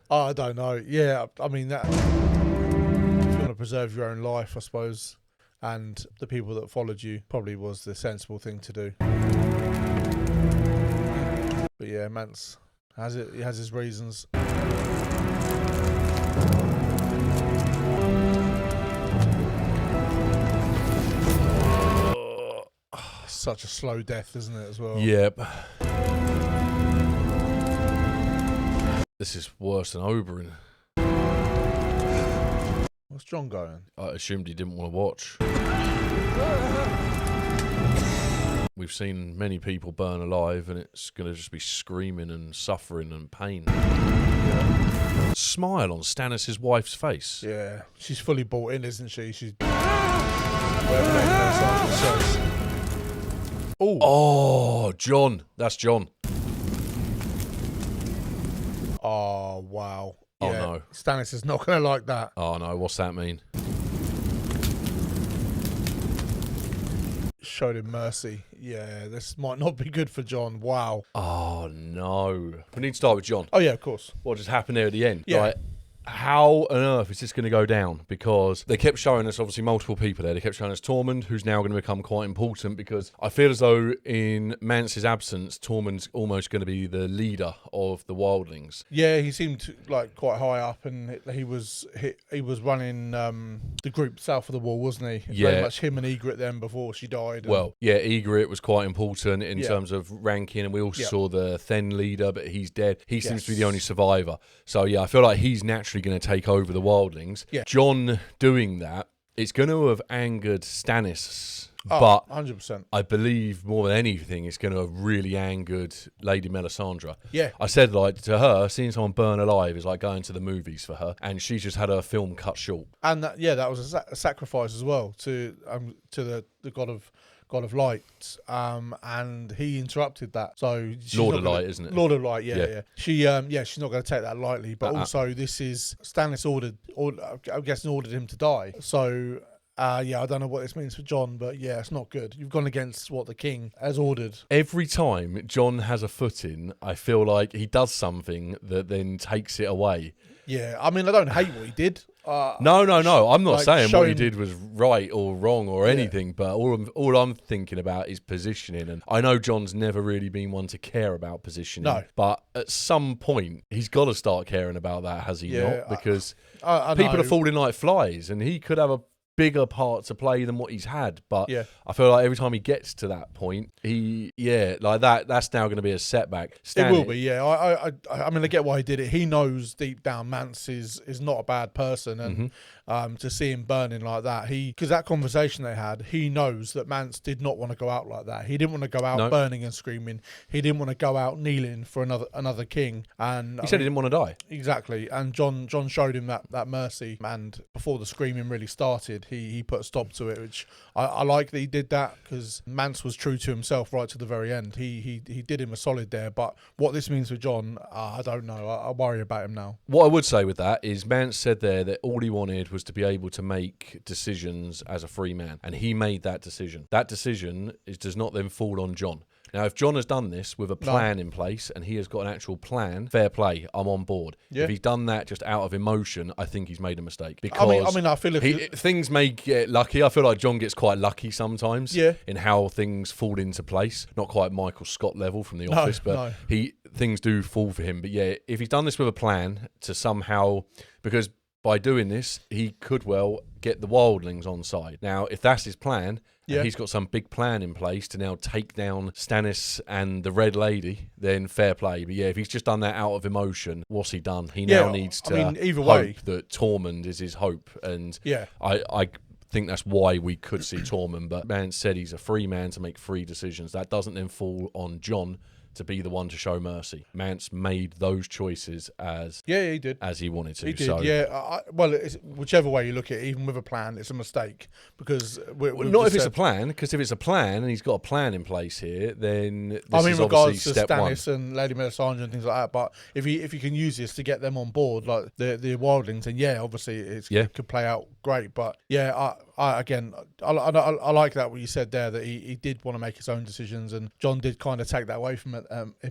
Oh, I don't know. Yeah, I mean, that. If you want to preserve your own life, I suppose, and the people that followed you, probably was the sensible thing to do. But yeah, Mance has it. He has his reasons. Such a slow death, isn't it, as well? Yep. This is worse than Oberyn. What's John going? I assumed he didn't want to watch. We've seen many people burn alive, and it's going to just be screaming and suffering and pain. Yeah. Smile on Stannis' wife's face. Yeah, she's fully bought in, isn't she? She's. Oh, John. That's John. Oh, wow. Oh, yeah. no. Stannis is not going to like that. Oh, no. What's that mean? Showed him mercy. Yeah, this might not be good for John. Wow. Oh, no. We need to start with John. Oh, yeah, of course. What just happened there at the end? Yeah. Like, how on earth is this going to go down? Because they kept showing us, obviously, multiple people there. They kept showing us Tormund, who's now going to become quite important, because I feel as though in Mance's absence, Tormund's almost going to be the leader of the wildlings. Yeah, he seemed like quite high up, and he was running the group south of the wall, wasn't he? Yeah. Very much him and Ygritte then before she died. Well, yeah, Ygritte was quite important in Yeah. terms of ranking, and we also Yeah. saw the Then leader, but he's dead. He seems to be the Yes. only survivor. So, yeah, I feel like he's naturally going to take over the wildlings. Yeah. John doing that, it's going to have angered Stannis Oh, but 100%. I believe more than anything, it's going to have really angered Lady Melisandre. Yeah. I said, like, to her, seeing someone burn alive is like going to the movies for her, and she's just had her film cut short. And that was a sacrifice as well to the God of Light, and he interrupted that. So Lord of Light, isn't it? Lord of Light, yeah. She's not going to take that lightly. But also, this is Stannis I'm guessing ordered him to die. So. I don't know what this means for Jon, but yeah, it's not good. You've gone against what the king has ordered. Every time Jon has a foot in, I feel like he does something that then takes it away. Yeah, I mean, I don't hate what he did. No. I'm not saying what he showing- did was right or wrong or anything, but all I'm thinking about is positioning. And I know Jon's never really been one to care about positioning. No. But at some point, he's got to start caring about that, has he not? Because I people know. are falling like flies, and he could have a bigger part to play than what he's had, but Yeah. I feel like every time he gets to that point, that's now going to be a setback. It will be, yeah. I mean, I get why he did it. He knows deep down Mance is not a bad person, and to see him burning like that, because that conversation they had, he knows that Mance did not want to go out like that. He didn't want to go out burning and screaming. He didn't want to go out kneeling for another king. And he said he didn't want to die. Exactly, and Jon showed him that mercy, and before the screaming really started, he put a stop to it, which I like that he did that, because Mance was true to himself right to the very end. He did him a solid there, but what this means for Jon, I don't know. I worry about him now. What I would say with that is Mance said there that all he wanted was to be able to make decisions as a free man, and he made that decision. That decision does not then fall on Jon. Now, if Jon has done this with a plan in place and he has got an actual plan, fair play, I'm on board. Yeah. If he's done that just out of emotion, I think he's made a mistake. Because I mean, I feel things may get lucky. I feel like Jon gets quite lucky sometimes in how things fall into place. Not quite Michael Scott level from The Office, but things do fall for him. But yeah, if he's done this with a plan to somehow, because by doing this, he could well get the wildlings on side. Now, if that's his plan, and he's got some big plan in place to now take down Stannis and the Red Lady, then fair play. But yeah, if he's just done that out of emotion, what's he done? He now needs to either hope way, that Tormund is his hope. And Yeah. I think that's why we could see Tormund. But Mance said he's a free man to make free decisions. That doesn't then fall on Jon to be the one to show mercy. Mance made those choices as he did as he wanted to. He did, so, whichever way you look at it, even with a plan, it's a mistake, because not if it's a plan, because if it's a plan and he's got a plan in place here, then this is regards obviously to step Stannis one. and Lady Melisandre and things like that. But if you can use this to get them on board, like the wildlings, then obviously it could play out great. But I like that what you said there, that he did want to make his own decisions, and Jon did kind of take that away from him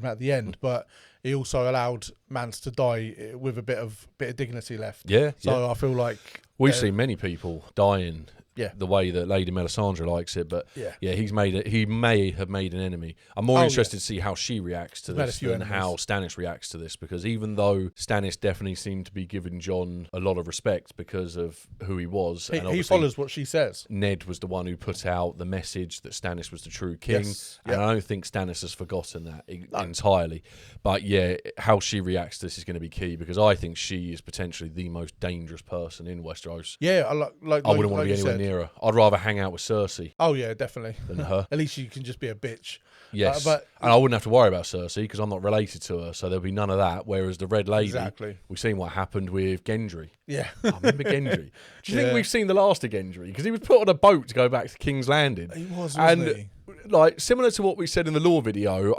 at the end, but he also allowed Mance to die with a bit of dignity left. So I feel like we've seen many people dying Yeah. the way that Lady Melisandre likes it. But Yeah. he's made it. He may have made an enemy. I'm more interested to see how she reacts to He's made a this few than enemies. how Stannis reacts to this, because even though Stannis definitely seemed to be giving Jon a lot of respect because of who he was, and He obviously follows what she says. Ned was the one who put out the message that Stannis was the true king, Yes. and I don't think Stannis has forgotten that entirely. But yeah, how she reacts to this is going to be key, because I think she is potentially the most dangerous person in Westeros. Yeah, I wouldn't want to be anywhere near her. I'd rather hang out with Cersei. Oh yeah, definitely. Than her. At least you can just be a bitch. Yes, but and I wouldn't have to worry about Cersei because I'm not related to her, so there'll be none of that. Whereas the Red Lady, Exactly. we've seen what happened with Gendry. Yeah. I rememberGendry. Do you think Yeah. we've seen the last of Gendry? Because he was put on a boat to go back to King's Landing. He was, and wasn't he? like similar to what we said in the lore video.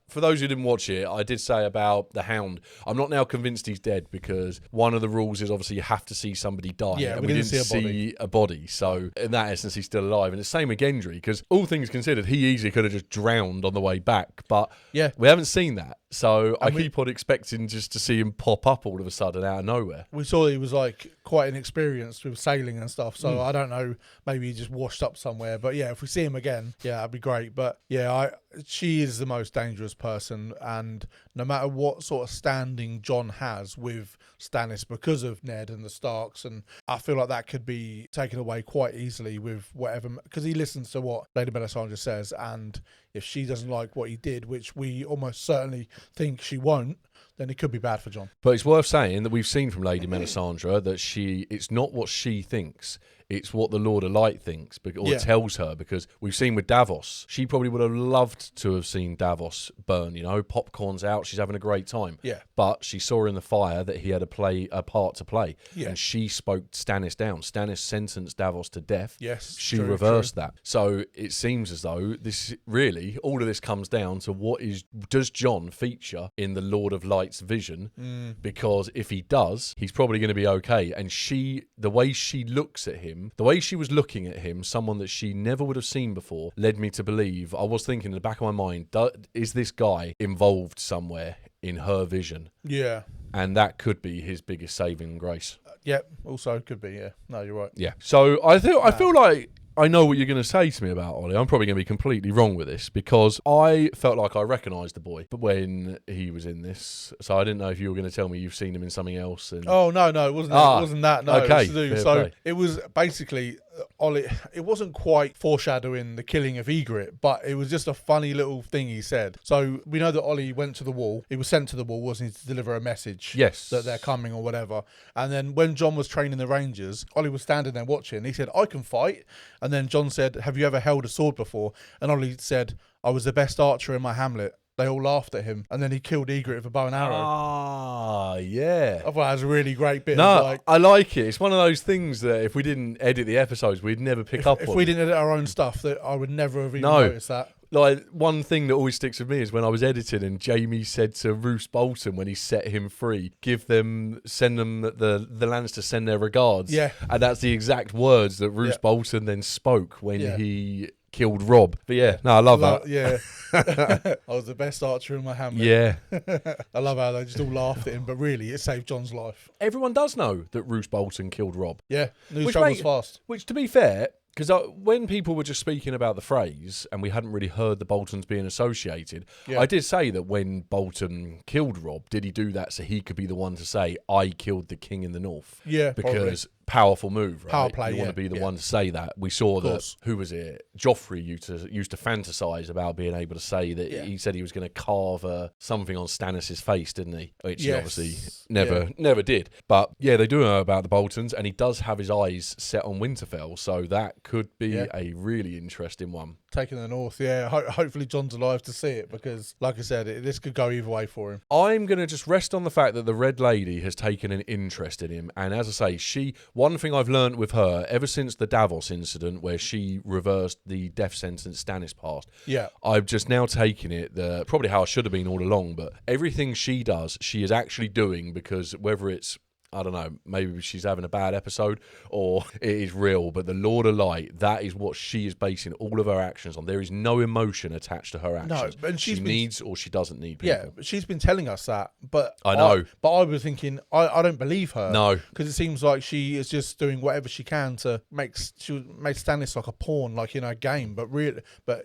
For those who didn't watch it, I did say about the Hound. I'm not now convinced he's dead, because one of the rules is obviously you have to see somebody die. Yeah, and we didn't see a body. So in that essence, he's still alive. And it's the same with Gendry, because all things considered, he easily could have just drowned on the way back. But yeah, we haven't seen that. So I keep on expecting just to see him pop up all of a sudden out of nowhere. We saw he was like quite inexperienced with sailing and stuff, so I don't know, maybe he just washed up somewhere. But yeah, if we see him again, yeah, that'd be great. But yeah, she is the most dangerous person, and no matter what sort of standing Jon has with Stannis because of Ned and the Starks, and I feel like that could be taken away quite easily with whatever, because he listens to what Lady Melisandre says, and if she doesn't like what he did, which we almost certainly think she won't, then it could be bad for Jon. But it's worth saying that we've seen from Lady Melisandre that it's not what she thinks. It's what the Lord of Light thinks or tells her, because we've seen with Davos, she probably would have loved to have seen Davos burn, popcorn's out, she's having a great time. Yeah. But she saw in the fire that he had a part to play. Yeah. And she spoke Stannis down. Stannis sentenced Davos to death. Yes. She reversed that. So it seems as though all of this comes down to does Jon feature in the Lord of Light's vision? Because if he does, he's probably going to be okay. And the way she looks at him, the way she was looking at him, someone that she never would have seen before, led me to believe, I was thinking in the back of my mind, is this guy involved somewhere in her vision? Yeah. And that could be his biggest saving grace. Yep, also could be, yeah. No, you're right. Yeah. So I feel like I know what you're going to say to me about Ollie. I'm probably going to be completely wrong with this, because I felt like I recognised the boy when he was in this. So I didn't know if you were going to tell me you've seen him in something else. Oh, no, it wasn't that. No, okay. It was basically Ollie. It wasn't quite foreshadowing the killing of Ygritte, but it was just a funny little thing he said. So we know that Ollie went to the wall. He was sent to the wall, wasn't he, to deliver a message? Yes. That they're coming or whatever. And then when Jon was training the Rangers, Ollie was standing there watching. He said, "I can fight." And then Jon said, "Have you ever held a sword before?" And Ollie said, "I was the best archer in my hamlet." They all laughed at him, and then he killed Ygritte with a bow and arrow. Ah, yeah. I thought that was a really great bit. No, I like it. It's one of those things that if we didn't edit the episodes, we'd never pick up on. If we didn't edit our own stuff, that I would never have even noticed that. Like, one thing that always sticks with me is when I was editing and Jamie said to Roose Bolton when he set him free, send them the Lannisters send their regards. Yeah. And that's the exact words that Roose Bolton then spoke when he killed Rob. But I love that. Yeah. I was the best archer in my hamlet. Yeah. I love how they just all laughed at him, but really it saved Jon's life. Everyone does know that Roose Bolton killed Rob. Yeah. News travels fast. Which, to be fair, because when people were just speaking about the phrase and we hadn't really heard the Boltons being associated, I did say that when Bolton killed Rob, did he do that so he could be the one to say, "I killed the king in the north"? Yeah, because powerful move, right? Power play, you want to be the one to say that. We saw that, who was it? Joffrey used to fantasize about being able to say that. He said he was going to carve something on Stannis' face, didn't he? Which he obviously never did. But they do know about the Boltons, and he does have his eyes set on Winterfell, so that could be a really interesting one. Taking the north, hopefully Jon's alive to see it, because like I said, this could go either way for him. I'm going to just rest on the fact that the Red Lady has taken an interest in him, and as I say, one thing I've learned with her ever since the Davos incident where she reversed the death sentence Stannis passed, I've just now taken it, probably how I should have been all along, but everything she does, she is actually doing, because whether it's, I don't know, maybe she's having a bad episode or it is real, but the Lord of Light, that is what she is basing all of her actions on. There is no emotion attached to her actions. No, and she needs or she doesn't need people. Yeah, but she's been telling us that, but I know. But I was thinking, I don't believe her. No. Because it seems like she is just doing whatever she can to make Stannis like a pawn, like in a game. But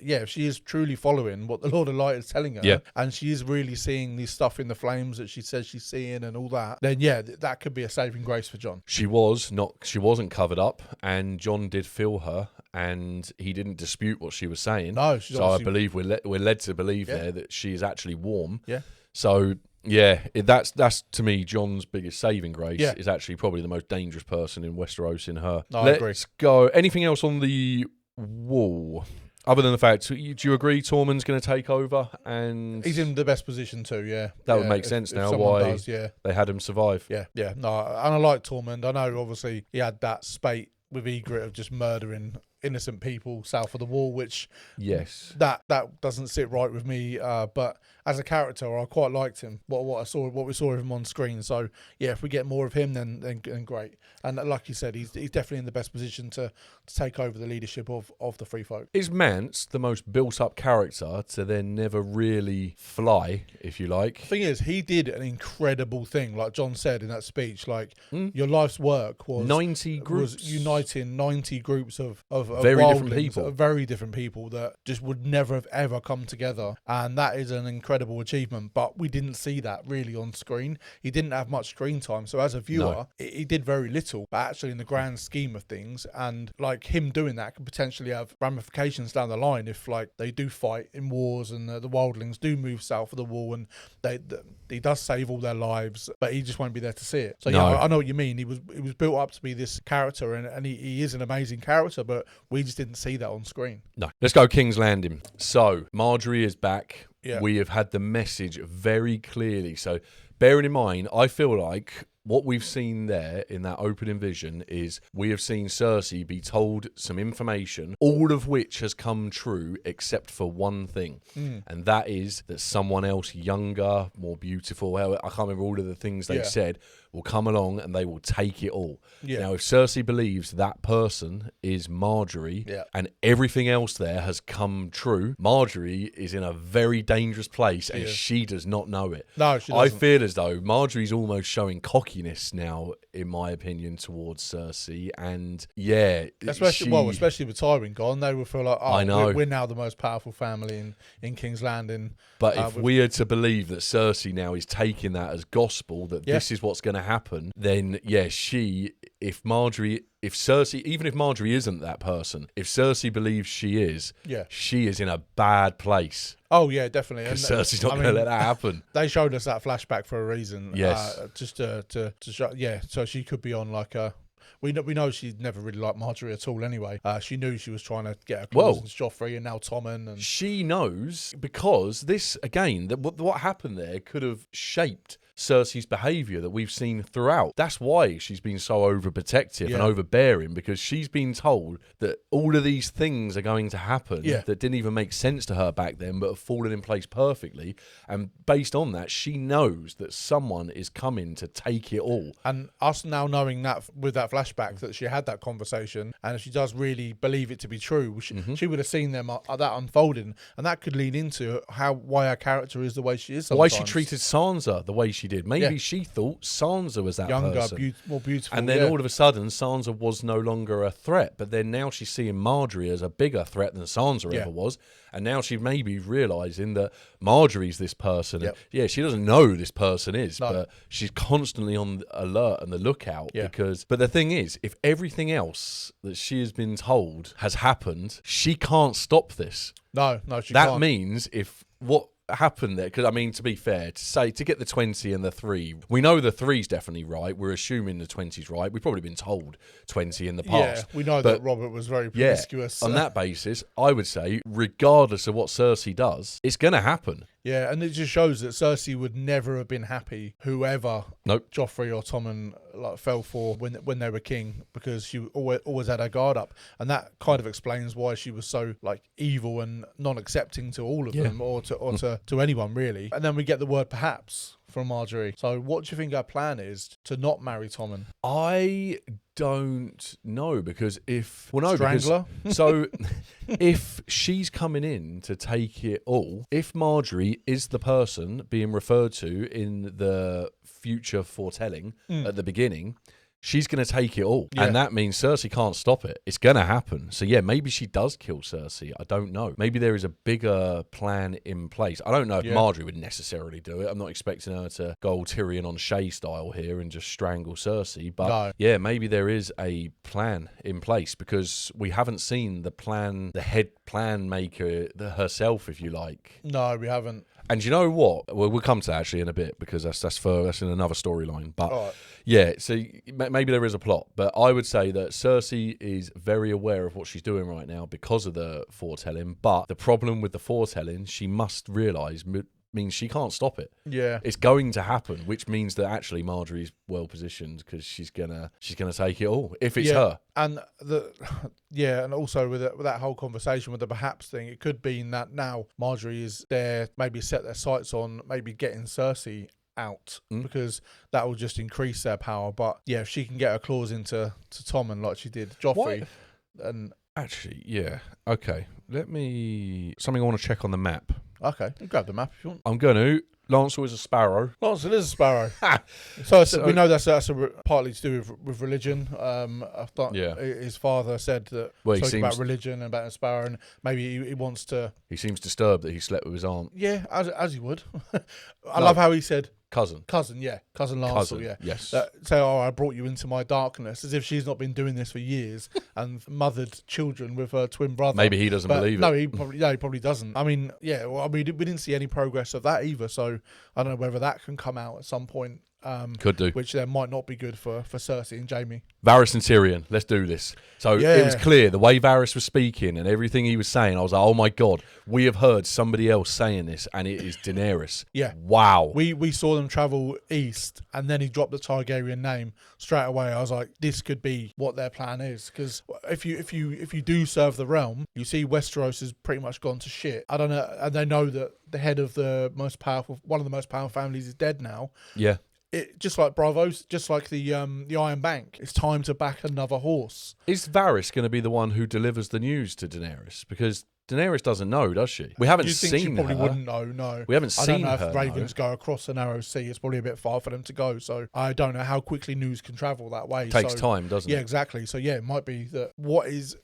if she is truly following what the Lord of Light is telling her, and she is really seeing this stuff in the flames that she says she's seeing and all that, then that could be a saving grace for Jon. She wasn't covered up, and Jon did feel her, and he didn't dispute what she was saying. No, so I believe we're led to believe there that she is actually warm. Yeah. So that's to me Jon's biggest saving grace is actually probably the most dangerous person in Westeros in her. No, I agree. Let's go. Anything else on the wall? Other than the fact, do you agree Tormund's going to take over? And he's in the best position too, That would make sense now why they had him survive. Yeah. No, and I like Tormund. I know, obviously, he had that spate with Ygritte of just murdering innocent people south of the wall, which that doesn't sit right with me. But as a character, I quite liked him. What we saw of him on screen. So if we get more of him, then great. And like you said, he's definitely in the best position to take over the leadership of the Free Folk. Is Mance the most built-up character to then never really fly, if you like? The thing is, he did an incredible thing, like Jon said in that speech. Like your life's work was 90 groups, was uniting 90 groups of very different wildlings, people. Very different people that just would never have ever come together. And that is an incredible achievement. But we didn't see that really on screen. He didn't have much screen time. So as a viewer, he did very little. But actually in the grand scheme of things, and like him doing that could potentially have ramifications down the line if like they do fight in wars and the wildlings do move south of the wall and he does save all their lives, but he just won't be there to see it. So yeah, I know what you mean. He was built up to be this character, and he is an amazing character, but we just didn't see that on screen. No. Let's go King's Landing. So Marjorie is back. Yeah. We have had the message very clearly. So bearing in mind, I feel like what we've seen there in that opening vision is we have seen Cersei be told some information, all of which has come true except for one thing. And that is that someone else younger, more beautiful, I can't remember all of the things they said, will come along and they will take it all. Now, if Cersei believes that person is Marjorie and everything else there has come true, Marjorie is in a very dangerous place and she does not know it. No, she I doesn't. feel as though Marjorie's almost showing cockiness now, in my opinion, towards Cersei. And especially with Tywin gone, they will feel like, I know. We're now the most powerful family in King's Landing. But if we are to believe that Cersei now is taking that as gospel, that this is what's going to happen, then if Cersei, even if Marjorie isn't that person, if Cersei believes she is in a bad place. Oh yeah, definitely. Because Cersei's not going to let that happen. They showed us that flashback for a reason. Yes. Just to show, so she could be on like a. We know she never really liked Marjorie at all anyway. She knew she was trying to get her claws into Joffrey and now Tommen. And she knows because this, again, what happened there could have shaped Cersei's behaviour that we've seen throughout. That's why she's been so overprotective and overbearing, because she's been told that all of these things are going to happen that didn't even make sense to her back then but have fallen in place perfectly. And based on that, she knows that someone is coming to take it all. And us now knowing that with that flashback that she had that conversation, and if she does really believe it to be true, she would have seen them that unfolding, and that could lead into why her character is the way she is sometimes. Why she treated Sansa the way she did. Maybe she thought Sansa was that younger, person. more beautiful. And then all of a sudden, Sansa was no longer a threat. But then now she's seeing Marjorie as a bigger threat than Sansa ever was. And now she may be realising that Marjorie's this person. Yep. And she doesn't know who this person is, but she's constantly on alert and the lookout. But the thing is, if everything else that she has been told has happened, she can't stop this. No, she can't. can't. That means what happened there, because I mean, to be fair, to get the 20 and the 3, we know the 3's definitely right, we're assuming the 20's right, we've probably been told 20 in the past. We know that Robert was very promiscuous. On that basis, I would say regardless of what Cersei does, it's going to happen. And it just shows that Cersei would never have been happy whoever Joffrey or Tommen fell for when they were king, because she always had her guard up, and that kind of explains why she was so evil and non-accepting to all of them or to anyone really. And then we get the word perhaps from Marjorie. So what do you think our plan is to not marry Tommen? I don't know, because Strangler? So if she's coming in to take it all, if Marjorie is the person being referred to in the future foretelling at the beginning, she's going to take it all. And that means Cersei can't stop it. It's going to happen. So maybe she does kill Cersei. I don't know. Maybe there is a bigger plan in place. I don't know if Marjorie would necessarily do it. I'm not expecting her to go all Tyrion on Shay style here and just strangle Cersei. But maybe there is a plan in place, because we haven't seen the head plan maker herself, if you like. No, we haven't. And you know what? Well, we'll come to that actually in a bit, because that's in another storyline. But so maybe there is a plot. But I would say that Cersei is very aware of what she's doing right now because of the foretelling. But the problem with the foretelling, she must realise, means she can't stop it. It's going to happen, which means that actually Marjorie's well positioned, because she's gonna take it all if it's her. And and also with that whole conversation with the perhaps thing, it could be that now Marjorie is there, maybe set their sights on maybe getting Cersei out, because that will just increase their power. But if she can get her claws into Tommen like she did Joffrey, and actually, okay, something I want to check on the map. Okay, grab the map if you want. I'm going to. Lancel is a sparrow. Lancel is a sparrow. So we know that's partly to do with religion. I thought his father said that spoke about religion and about a sparrow, and maybe he wants to. He seems disturbed that he slept with his aunt. Yeah, as he would. I love how he said. Cousin, Lancel, yeah. Yes. So, I brought you into my darkness, as if she's not been doing this for years and mothered children with her twin brother. Maybe he doesn't believe it. He probably doesn't. I mean, we didn't see any progress of that either, so I don't know whether that can come out at some point. Could do. Which then might not be good for Cersei and Jaime. Varys and Tyrion, let's do this. So it was clear, the way Varys was speaking and everything he was saying, I was like, oh my God, we have heard somebody else saying this, and it is Daenerys. Yeah. Wow. We saw them travel east, and then he dropped the Targaryen name straight away. I was like, this could be what their plan is, because if you do serve the realm, you see Westeros has pretty much gone to shit. I don't know, and they know that the head of one of the most powerful families is dead now. Yeah. Just like Bravos, just like the Iron Bank, it's time to back another horse. Is Varys going to be the one who delivers the news to Daenerys? Because Daenerys doesn't know, does she? We haven't seen her. She probably wouldn't know, no. We haven't seen her. I don't know if ravens go across the narrow sea. It's probably a bit far for them to go, so I don't know how quickly news can travel that way. Takes time, doesn't it? Yeah, exactly. So yeah, it might be that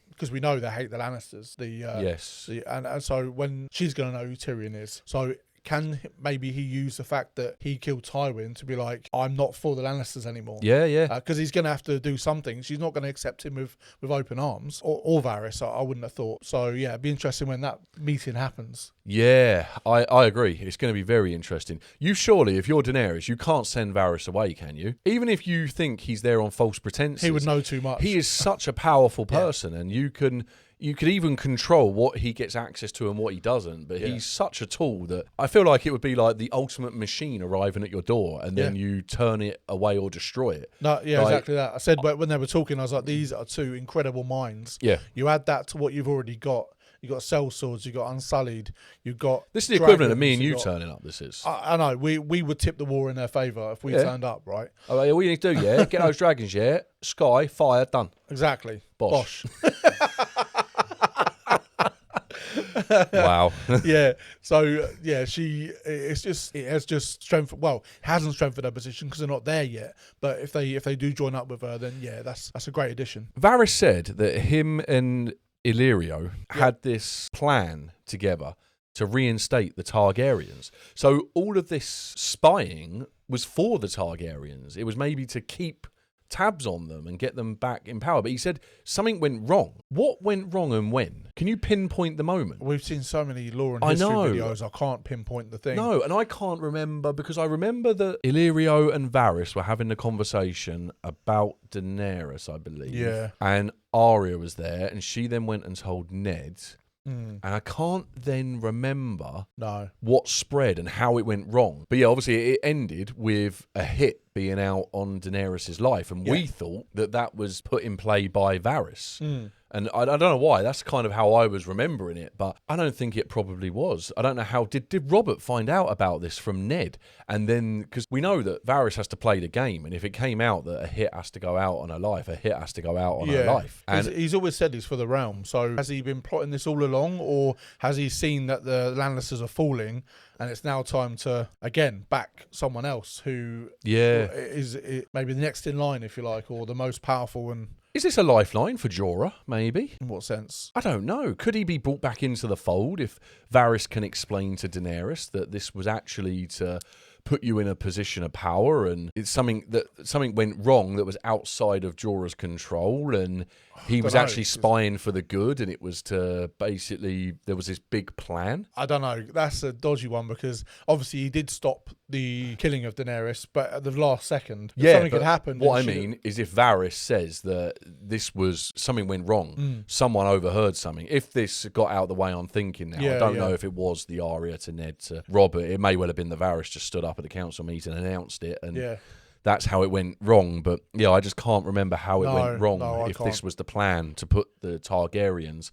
because we know they hate the Lannisters. And so when she's going to know who Tyrion is, so can maybe he use the fact that he killed Tywin to be like, I'm not for the Lannisters anymore? Yeah. Because he's going to have to do something. She's not going to accept him with open arms, or Varys, I wouldn't have thought. So yeah, it'd be interesting when that meeting happens. Yeah, I agree. It's going to be very interesting. You surely, if you're Daenerys, you can't send Varys away, can you? Even if you think he's there on false pretenses. He would know too much. He is such a powerful person, and you could even control what he gets access to and what he doesn't, but he's such a tool that I feel like it would be like the ultimate machine arriving at your door, and then you turn it away or destroy it. No, yeah, exactly that. I said, but when they were talking, I was like, these are two incredible minds. Yeah. You add that to what you've already got. You got sellswords, you got Unsullied, you got. This is the equivalent of me and you turning up. This is. I know. We would tip the war in their favour if we turned up, right? Oh, all you need to do, get those dragons, sky, fire, done. Exactly. Bosh. Wow. Yeah. So it has just strengthened. Well, it hasn't strengthened her position because they're not there yet. But if they do join up with her, then that's a great addition. Varys said that him and Illyrio had this plan together to reinstate the Targaryens. So all of this spying was for the Targaryens. It was maybe to keep tabs on them and get them back in power. But he said something went wrong. What went wrong and when? Can you pinpoint the moment? We've seen so many lore and history videos, I can't pinpoint the thing. No, and I can't remember, because I remember that Illyrio and Varys were having a conversation about Daenerys, I believe. Yeah. And Arya was there, and she then went and told Ned. And I can't then remember what spread and how it went wrong. But yeah, obviously it ended with a hit being out on Daenerys' life. And we thought that was put in play by Varys. And I don't know why. That's kind of how I was remembering it. But I don't think it probably was. I don't know how. Did Robert find out about this from Ned? And then, because we know that Varys has to play the game. And if it came out that a hit has to go out on her life, a hit has to go out on her life. And he's always said this for the realm. So has he been plotting this all along? Or has he seen that the Lannisters are falling and it's now time to, again, back someone else who is maybe the next in line, if you like, or the most powerful? And is this a lifeline for Jorah, maybe? In what sense? I don't know. Could he be brought back into the fold if Varys can explain to Daenerys that this was actually to put you in a position of power, and it's something went wrong that was outside of Jorah's control, and he was actually spying for the good, and it was to basically, there was this big plan? I don't know. That's a dodgy one, because obviously he did stop the killing of Daenerys, but at the last second, something could happen. What I mean is, if Varys says that this was, something went wrong, someone overheard something. If this got out of the way, I'm thinking now, I don't know if it was the Arya to Ned to Robert. It may well have been the Varys just stood up at the council meeting and announced it, and that's how it went wrong. But I just can't remember how it went wrong. If this was the plan to put the Targaryens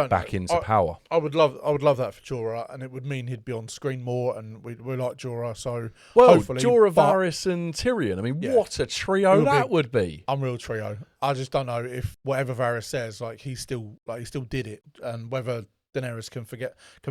back into power. I would love that for Jorah, and it would mean he'd be on screen more, and we like Jorah. So hopefully, Jorah, Varys, and Tyrion. I mean, what a trio that would be! Unreal trio. I just don't know if whatever Varys says, he still did it, and whether Daenerys can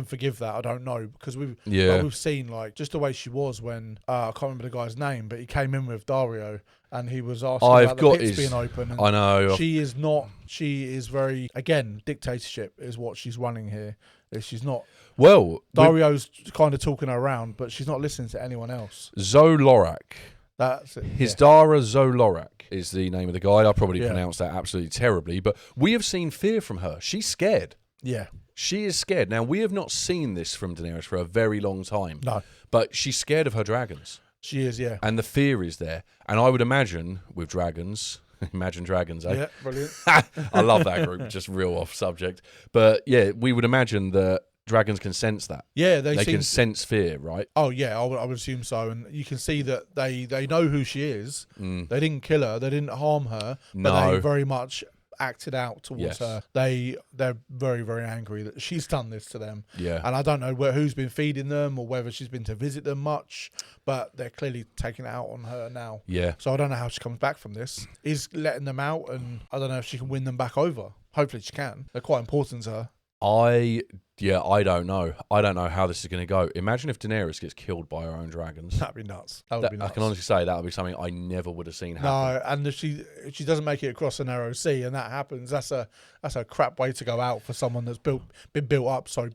forgive that. I don't know, because we've seen like just the way she was when I can't remember the guy's name, but he came in with Dario and he was asking about the pits being open. And I know. She is not. She is very, again, dictatorship is what she's running here. She's not. Well, Dario's kind of talking her around, but she's not listening to anyone else. Zolorak. That's it. Hisdara Zolorak is the name of the guy. I probably pronounced that absolutely terribly, but we have seen fear from her. She's scared. Yeah. She is scared. Now, we have not seen this from Daenerys for a very long time. No. But she's scared of her dragons. She is, yeah. And the fear is there. And I would imagine with dragons, Imagine Dragons, eh? Yeah, brilliant. I love that group, just real off subject. But yeah, we would imagine that dragons can sense that. Yeah, they can sense fear, right? Oh yeah, I would assume so. And you can see that they know who she is. They didn't kill her, they didn't harm her, but they very much acted out towards her. They're very, very angry that she's done this to them. Yeah. And I don't know who's been feeding them or whether she's been to visit them much, but they're clearly taking it out on her now. Yeah. So I don't know how she comes back from this. Is letting them out, and I don't know if she can win them back over. Hopefully she can. They're quite important to her. I don't know. I don't know how this is going to go. Imagine if Daenerys gets killed by her own dragons. That'd be nuts. That would be nuts. I can honestly say that would be something I never would have seen happen. No, and if she doesn't make it across a narrow sea and that happens, that's a crap way to go out for someone that's been built up so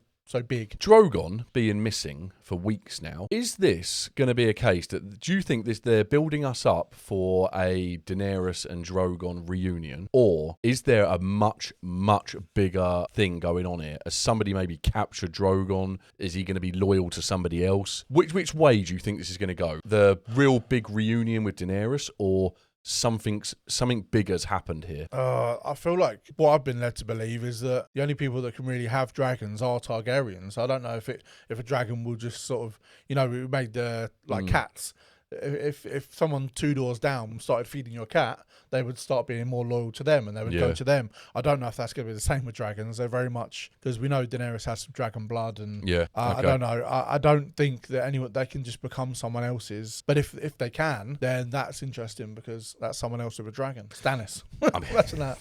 big. Drogon being missing for weeks now, is this going to be a case that, do you think they're building us up for a Daenerys and Drogon reunion, or is there a much, much bigger thing going on here? Has somebody maybe captured Drogon? Is he going to be loyal to somebody else? Which way do you think this is going to go? The real big reunion with Daenerys, or something big has happened here? I feel like what I've been led to believe is that the only people that can really have dragons are Targaryens. I don't know if a dragon will just sort of, we made the cats. If someone 2 doors down started feeding your cat, they would start being more loyal to them and they would go to them. I don't know if that's going to be the same with dragons. They're very much, because we know Daenerys has some dragon blood, and I don't know. I don't think that they can just become someone else's. But if they can, then that's interesting, because that's someone else with a dragon. Stannis. Imagine that.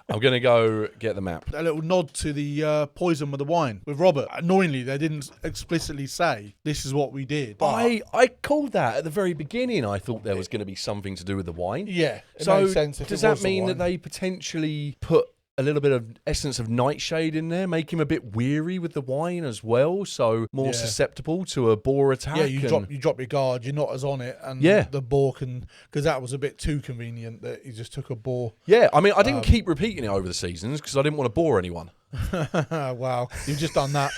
I'm going to go get the map. A little nod to the poison with the wine with Robert. Annoyingly, they didn't explicitly say this is what we did. I called that at the very beginning. I thought there was going to be something to do with the wine. Yeah. So does that mean that they potentially put a little bit of essence of nightshade in there, make him a bit weary with the wine as well, so more susceptible to a boar attack? Yeah, you drop your guard, you're not as on it, and the boar can, because that was a bit too convenient that he just took a boar. Yeah, I mean, I didn't keep repeating it over the seasons because I didn't want to bore anyone. Wow, you've just done that.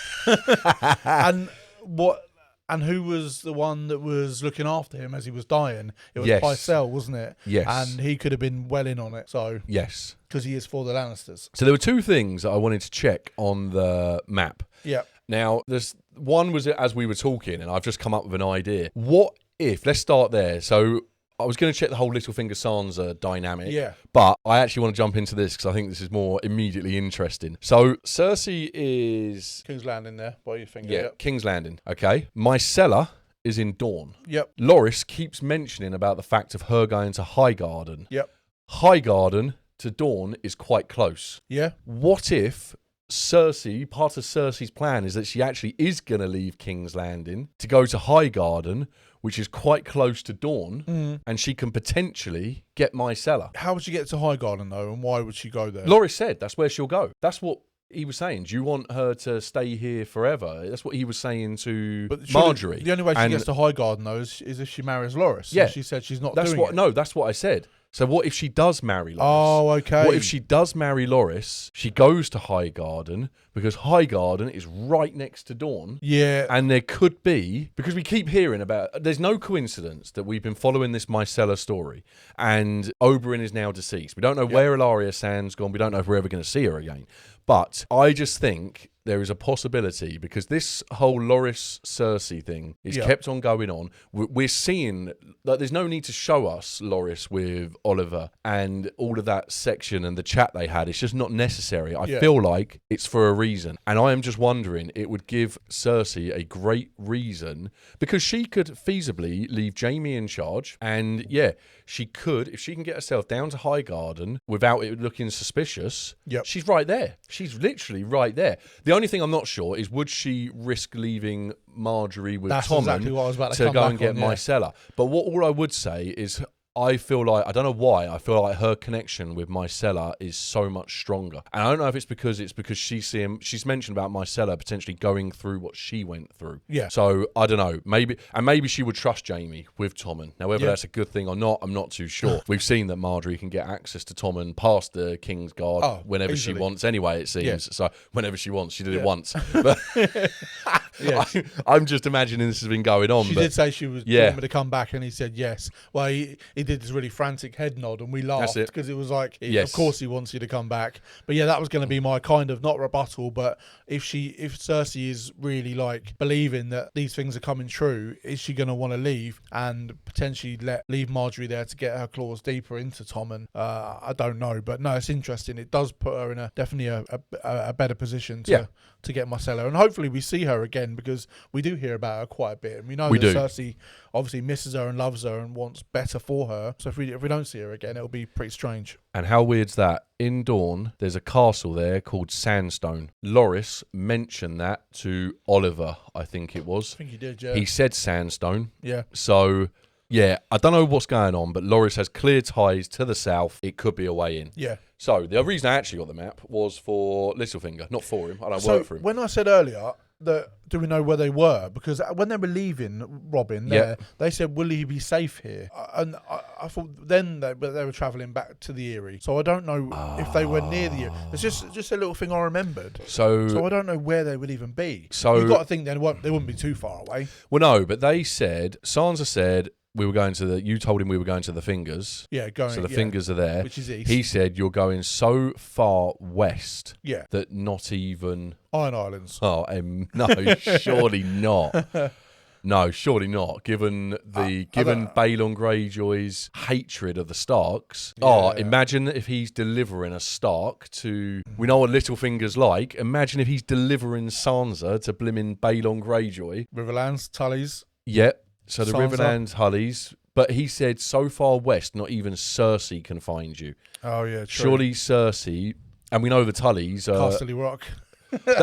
And who was the one that was looking after him as he was dying? It was Pycelle, wasn't it? Yes. And he could have been well in on it. So yes, because he is for the Lannisters. So there were two things that I wanted to check on the map. Yeah. Now, this one was as we were talking, and I've just come up with an idea. What if? Let's start there. So I was going to check the whole Littlefinger Sansa dynamic, but I actually want to jump into this because I think this is more immediately interesting. So Cersei is King's Landing there, by your finger. Yeah, King's Landing. Okay, Myrcella is in Dorne. Yep. Loris keeps mentioning about the fact of her going to Highgarden. Yep. Highgarden to Dorne is quite close. Yeah. What if Cersei, part of Cersei's plan is that she actually is going to leave King's Landing to go to Highgarden, which is quite close to Dorne, and she can potentially get Myrcella. How would she get to Highgarden, though, and why would she go there? Loris said that's where she'll go. That's what he was saying. Do you want her to stay here forever? That's what he was saying to Marjorie. The only way she gets to Highgarden, though, is if she marries Loris. Yeah. She said she's not doing it. No, that's what I said. So what if she does marry Loris? Oh, okay. What if she does marry Loris, she goes to Highgarden, because Highgarden is right next to Dorne. Yeah. And there could be, because we keep hearing about, there's no coincidence that we've been following this Myrcella story, and Oberyn is now deceased. We don't know where Ilaria Sand's gone. We don't know if we're ever going to see her again. But I just think there is a possibility, because this whole Loris Cersei thing is kept on going on. We're seeing that there's no need to show us Loris with Oliver and all of that section and the chat they had. It's just not necessary. I feel like it's for a reason. And I am just wondering, it would give Cersei a great reason, because she could feasibly leave Jaime in charge. And she could, if she can get herself down to Highgarden without it looking suspicious, she's right there. She's literally right there. The only thing I'm not sure is, would she risk leaving Marjorie with That's Tommen exactly what I was about to come go back and get on, yeah. Micella? But all I would say is, I feel like, I don't know why, I feel like her connection with Micella is so much stronger. And I don't know if it's because she's mentioned about Micella potentially going through what she went through. Yeah. So I don't know, maybe she would trust Jamie with Tommen. Now, whether that's a good thing or not, I'm not too sure. We've seen that Marjorie can get access to Tommen past the King's Guard whenever easily. she wants anyway, it seems. Yeah. So whenever she wants, she did it once. But I'm just imagining this has been going on. She did say she was wanting me to come back, and he said yes. Well, he did this really frantic head nod, and we laughed because it was like, of course he wants you to come back. But yeah, that was going to be my kind of, not rebuttal, but if Cersei is really like believing that these things are coming true, is she going to want to leave and potentially leave Marjorie there to get her claws deeper into Tommen? I don't know, but no, it's interesting. It does put her in definitely a better position to get Micella, and hopefully we see her again, because we do hear about her quite a bit, and we know that Cersei obviously misses her and loves her and wants better for her. So if we don't see her again, it'll be pretty strange. And how weird's that? In Dawn, there's a castle there called Sandstone. Loris mentioned that to Oliver, I think it was. I think he did, yeah. He said Sandstone. Yeah. So, yeah, I don't know what's going on, but Loris has clear ties to the south. It could be a way in. Yeah. So, the reason I actually got the map was for Littlefinger, not for him. I don't work for him. When I said earlier that, do we know where they were? Because when they were leaving Robin there, they said, will he be safe here? And I thought then they were travelling back to the Eyrie. So I don't know if they were near the Eyrie. It's just a little thing I remembered. So I don't know where they would even be. So you've got to think they wouldn't be too far away. Well, no, but Sansa said, you told him we were going to the Fingers. Yeah, So the Fingers are there. Which is east. He said you're going so far west that not even... Iron Islands. Oh, no, surely not. No, surely not. Given Balon Greyjoy's hatred of the Starks. Yeah. Oh, imagine if he's delivering a Stark to... We know what Littlefinger's like. Imagine if he's delivering Sansa to blimmin' Balon Greyjoy. Riverlands, Tullys. Yep. So the Sansa. Riverlands, Hullies. But he said so far west, not even Cersei can find you. Oh, yeah, true. Surely Cersei... And we know the Tullys... Casterly Rock.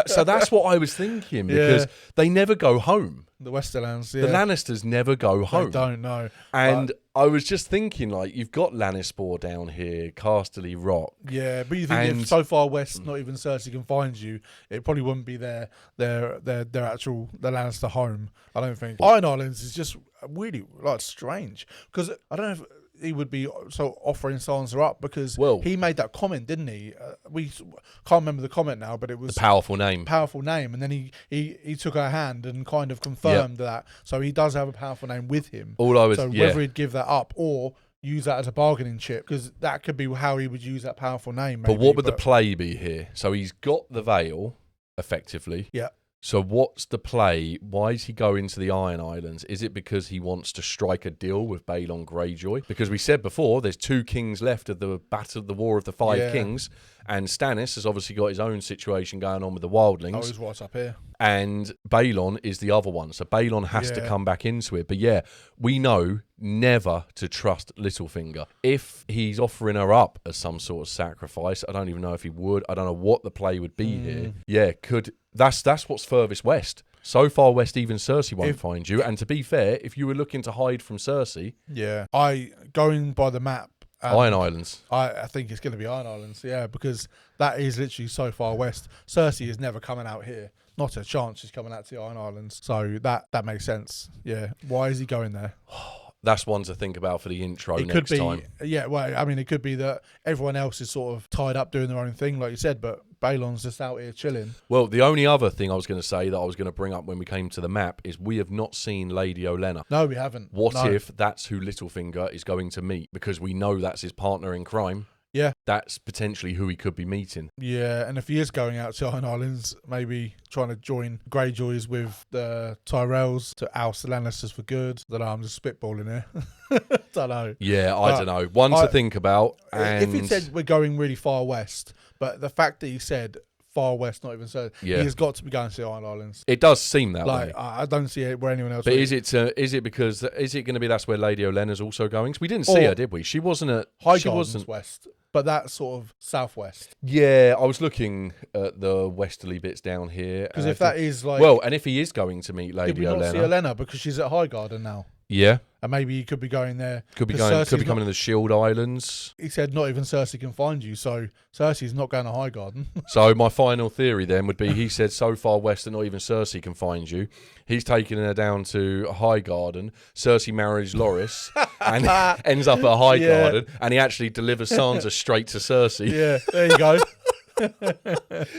So that's what I was thinking, because they never go home. The Westerlands, The Lannisters never go home. They don't know. And I was just thinking, like, you've got Lannisport down here, Casterly Rock. Yeah, but you think if so far west, not even Cersei can find you, it probably wouldn't be their actual Lannister home. I don't think. Iron Islands is just really strange, because I don't know if he would be so offering Sansa up, because he made that comment, didn't he? We can't remember the comment now, but it was the powerful name, and then he took her hand and kind of confirmed that. So he does have a powerful name with him. Whether he'd give that up or use that as a bargaining chip, because that could be how he would use that powerful name. Maybe, but what would the play be here? So he's got the veil, effectively. Yeah. So what's the play? Why is he going to the Iron Islands? Is it because he wants to strike a deal with Balon Greyjoy? Because we said before, there's 2 kings left of the War of the Five Kings, and Stannis has obviously got his own situation going on with the Wildlings. Oh, he's right up here. And Balon is the other one. So Balon has to come back into it. But yeah, we know never to trust Littlefinger. If he's offering her up as some sort of sacrifice, I don't even know if he would. I don't know what the play would be here. Yeah, that's what's furthest west. So far west, even Cersei won't find you. And to be fair, if you were looking to hide from Cersei... Yeah, going by the map... Iron Islands. I think it's going to be Iron Islands, because that is literally so far west. Cersei is never coming out here. Not a chance she's coming out to the Iron Islands. So that makes sense. Yeah. Why is he going there? That's one to think about for the intro next time. Yeah, well, I mean, it could be that everyone else is sort of tied up doing their own thing, like you said, but Balon's just out here chilling. Well, the only other thing I was going to say that I was going to bring up when we came to the map is we have not seen Lady Olenna. No, we haven't. What if that's who Littlefinger is going to meet? Because we know that's his partner in crime. Yeah. That's potentially who he could be meeting. Yeah, and if he is going out to Iron Islands, maybe trying to join Greyjoys with the Tyrells to oust the Lannisters for good. I don't know, I'm just spitballing here. Don't know. Yeah, I don't know. One to think about. And if he said we're going really far west, but the fact that he said far west, not even so, he has got to be going to the Iron Islands. It does seem that way. I don't see it where anyone else. But is it going to be that's where Lady Olenna's also going? 'Cause we didn't see her, did we? She wasn't at Highgarden's west. but that's sort of southwest. Yeah, I was looking at the westerly bits down here. Because if that is like... Well, and if he is going to meet Lady Did we not Olenna... see Olenna because she's at Highgarden now? Yeah. And maybe he could be going there. Could be coming to the Shield Islands. He said not even Cersei can find you, so Cersei's not going to Highgarden. So my final theory then would be he said so far west that not even Cersei can find you. He's taking her down to Highgarden. Cersei marries Loris and ends up at Highgarden, and he actually delivers Sansa straight to Cersei. Yeah, there you go.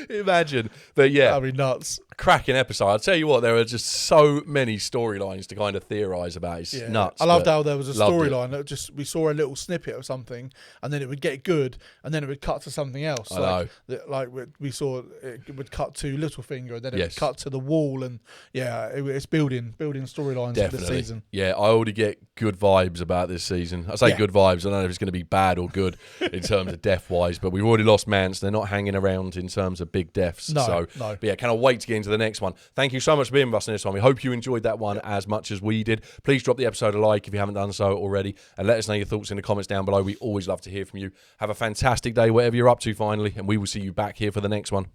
Imagine. But yeah. That'd be nuts. Cracking episode. I'll tell you what, there are just so many storylines to kind of theorise about. It's nuts. I loved how there was a storyline that just we saw a little snippet of something, and then it would get good, and then it would cut to something else. Like we saw it would cut to Littlefinger, and then it would cut to the Wall, and it's building storylines for this season. Yeah, I already get good vibes about this season. I say good vibes. I don't know if it's going to be bad or good in terms of death wise, but we've already lost Mance. They're not hanging around in terms of big deaths. No. But yeah, cannot wait to get into the next one. Thank you so much for being with us in this one. We hope you enjoyed that one as much as we did. Please drop the episode a like if you haven't done so already, and let us know your thoughts in the comments down below. We always love to hear from you. Have a fantastic day, whatever you're up to finally, and we will see you back here for the next one.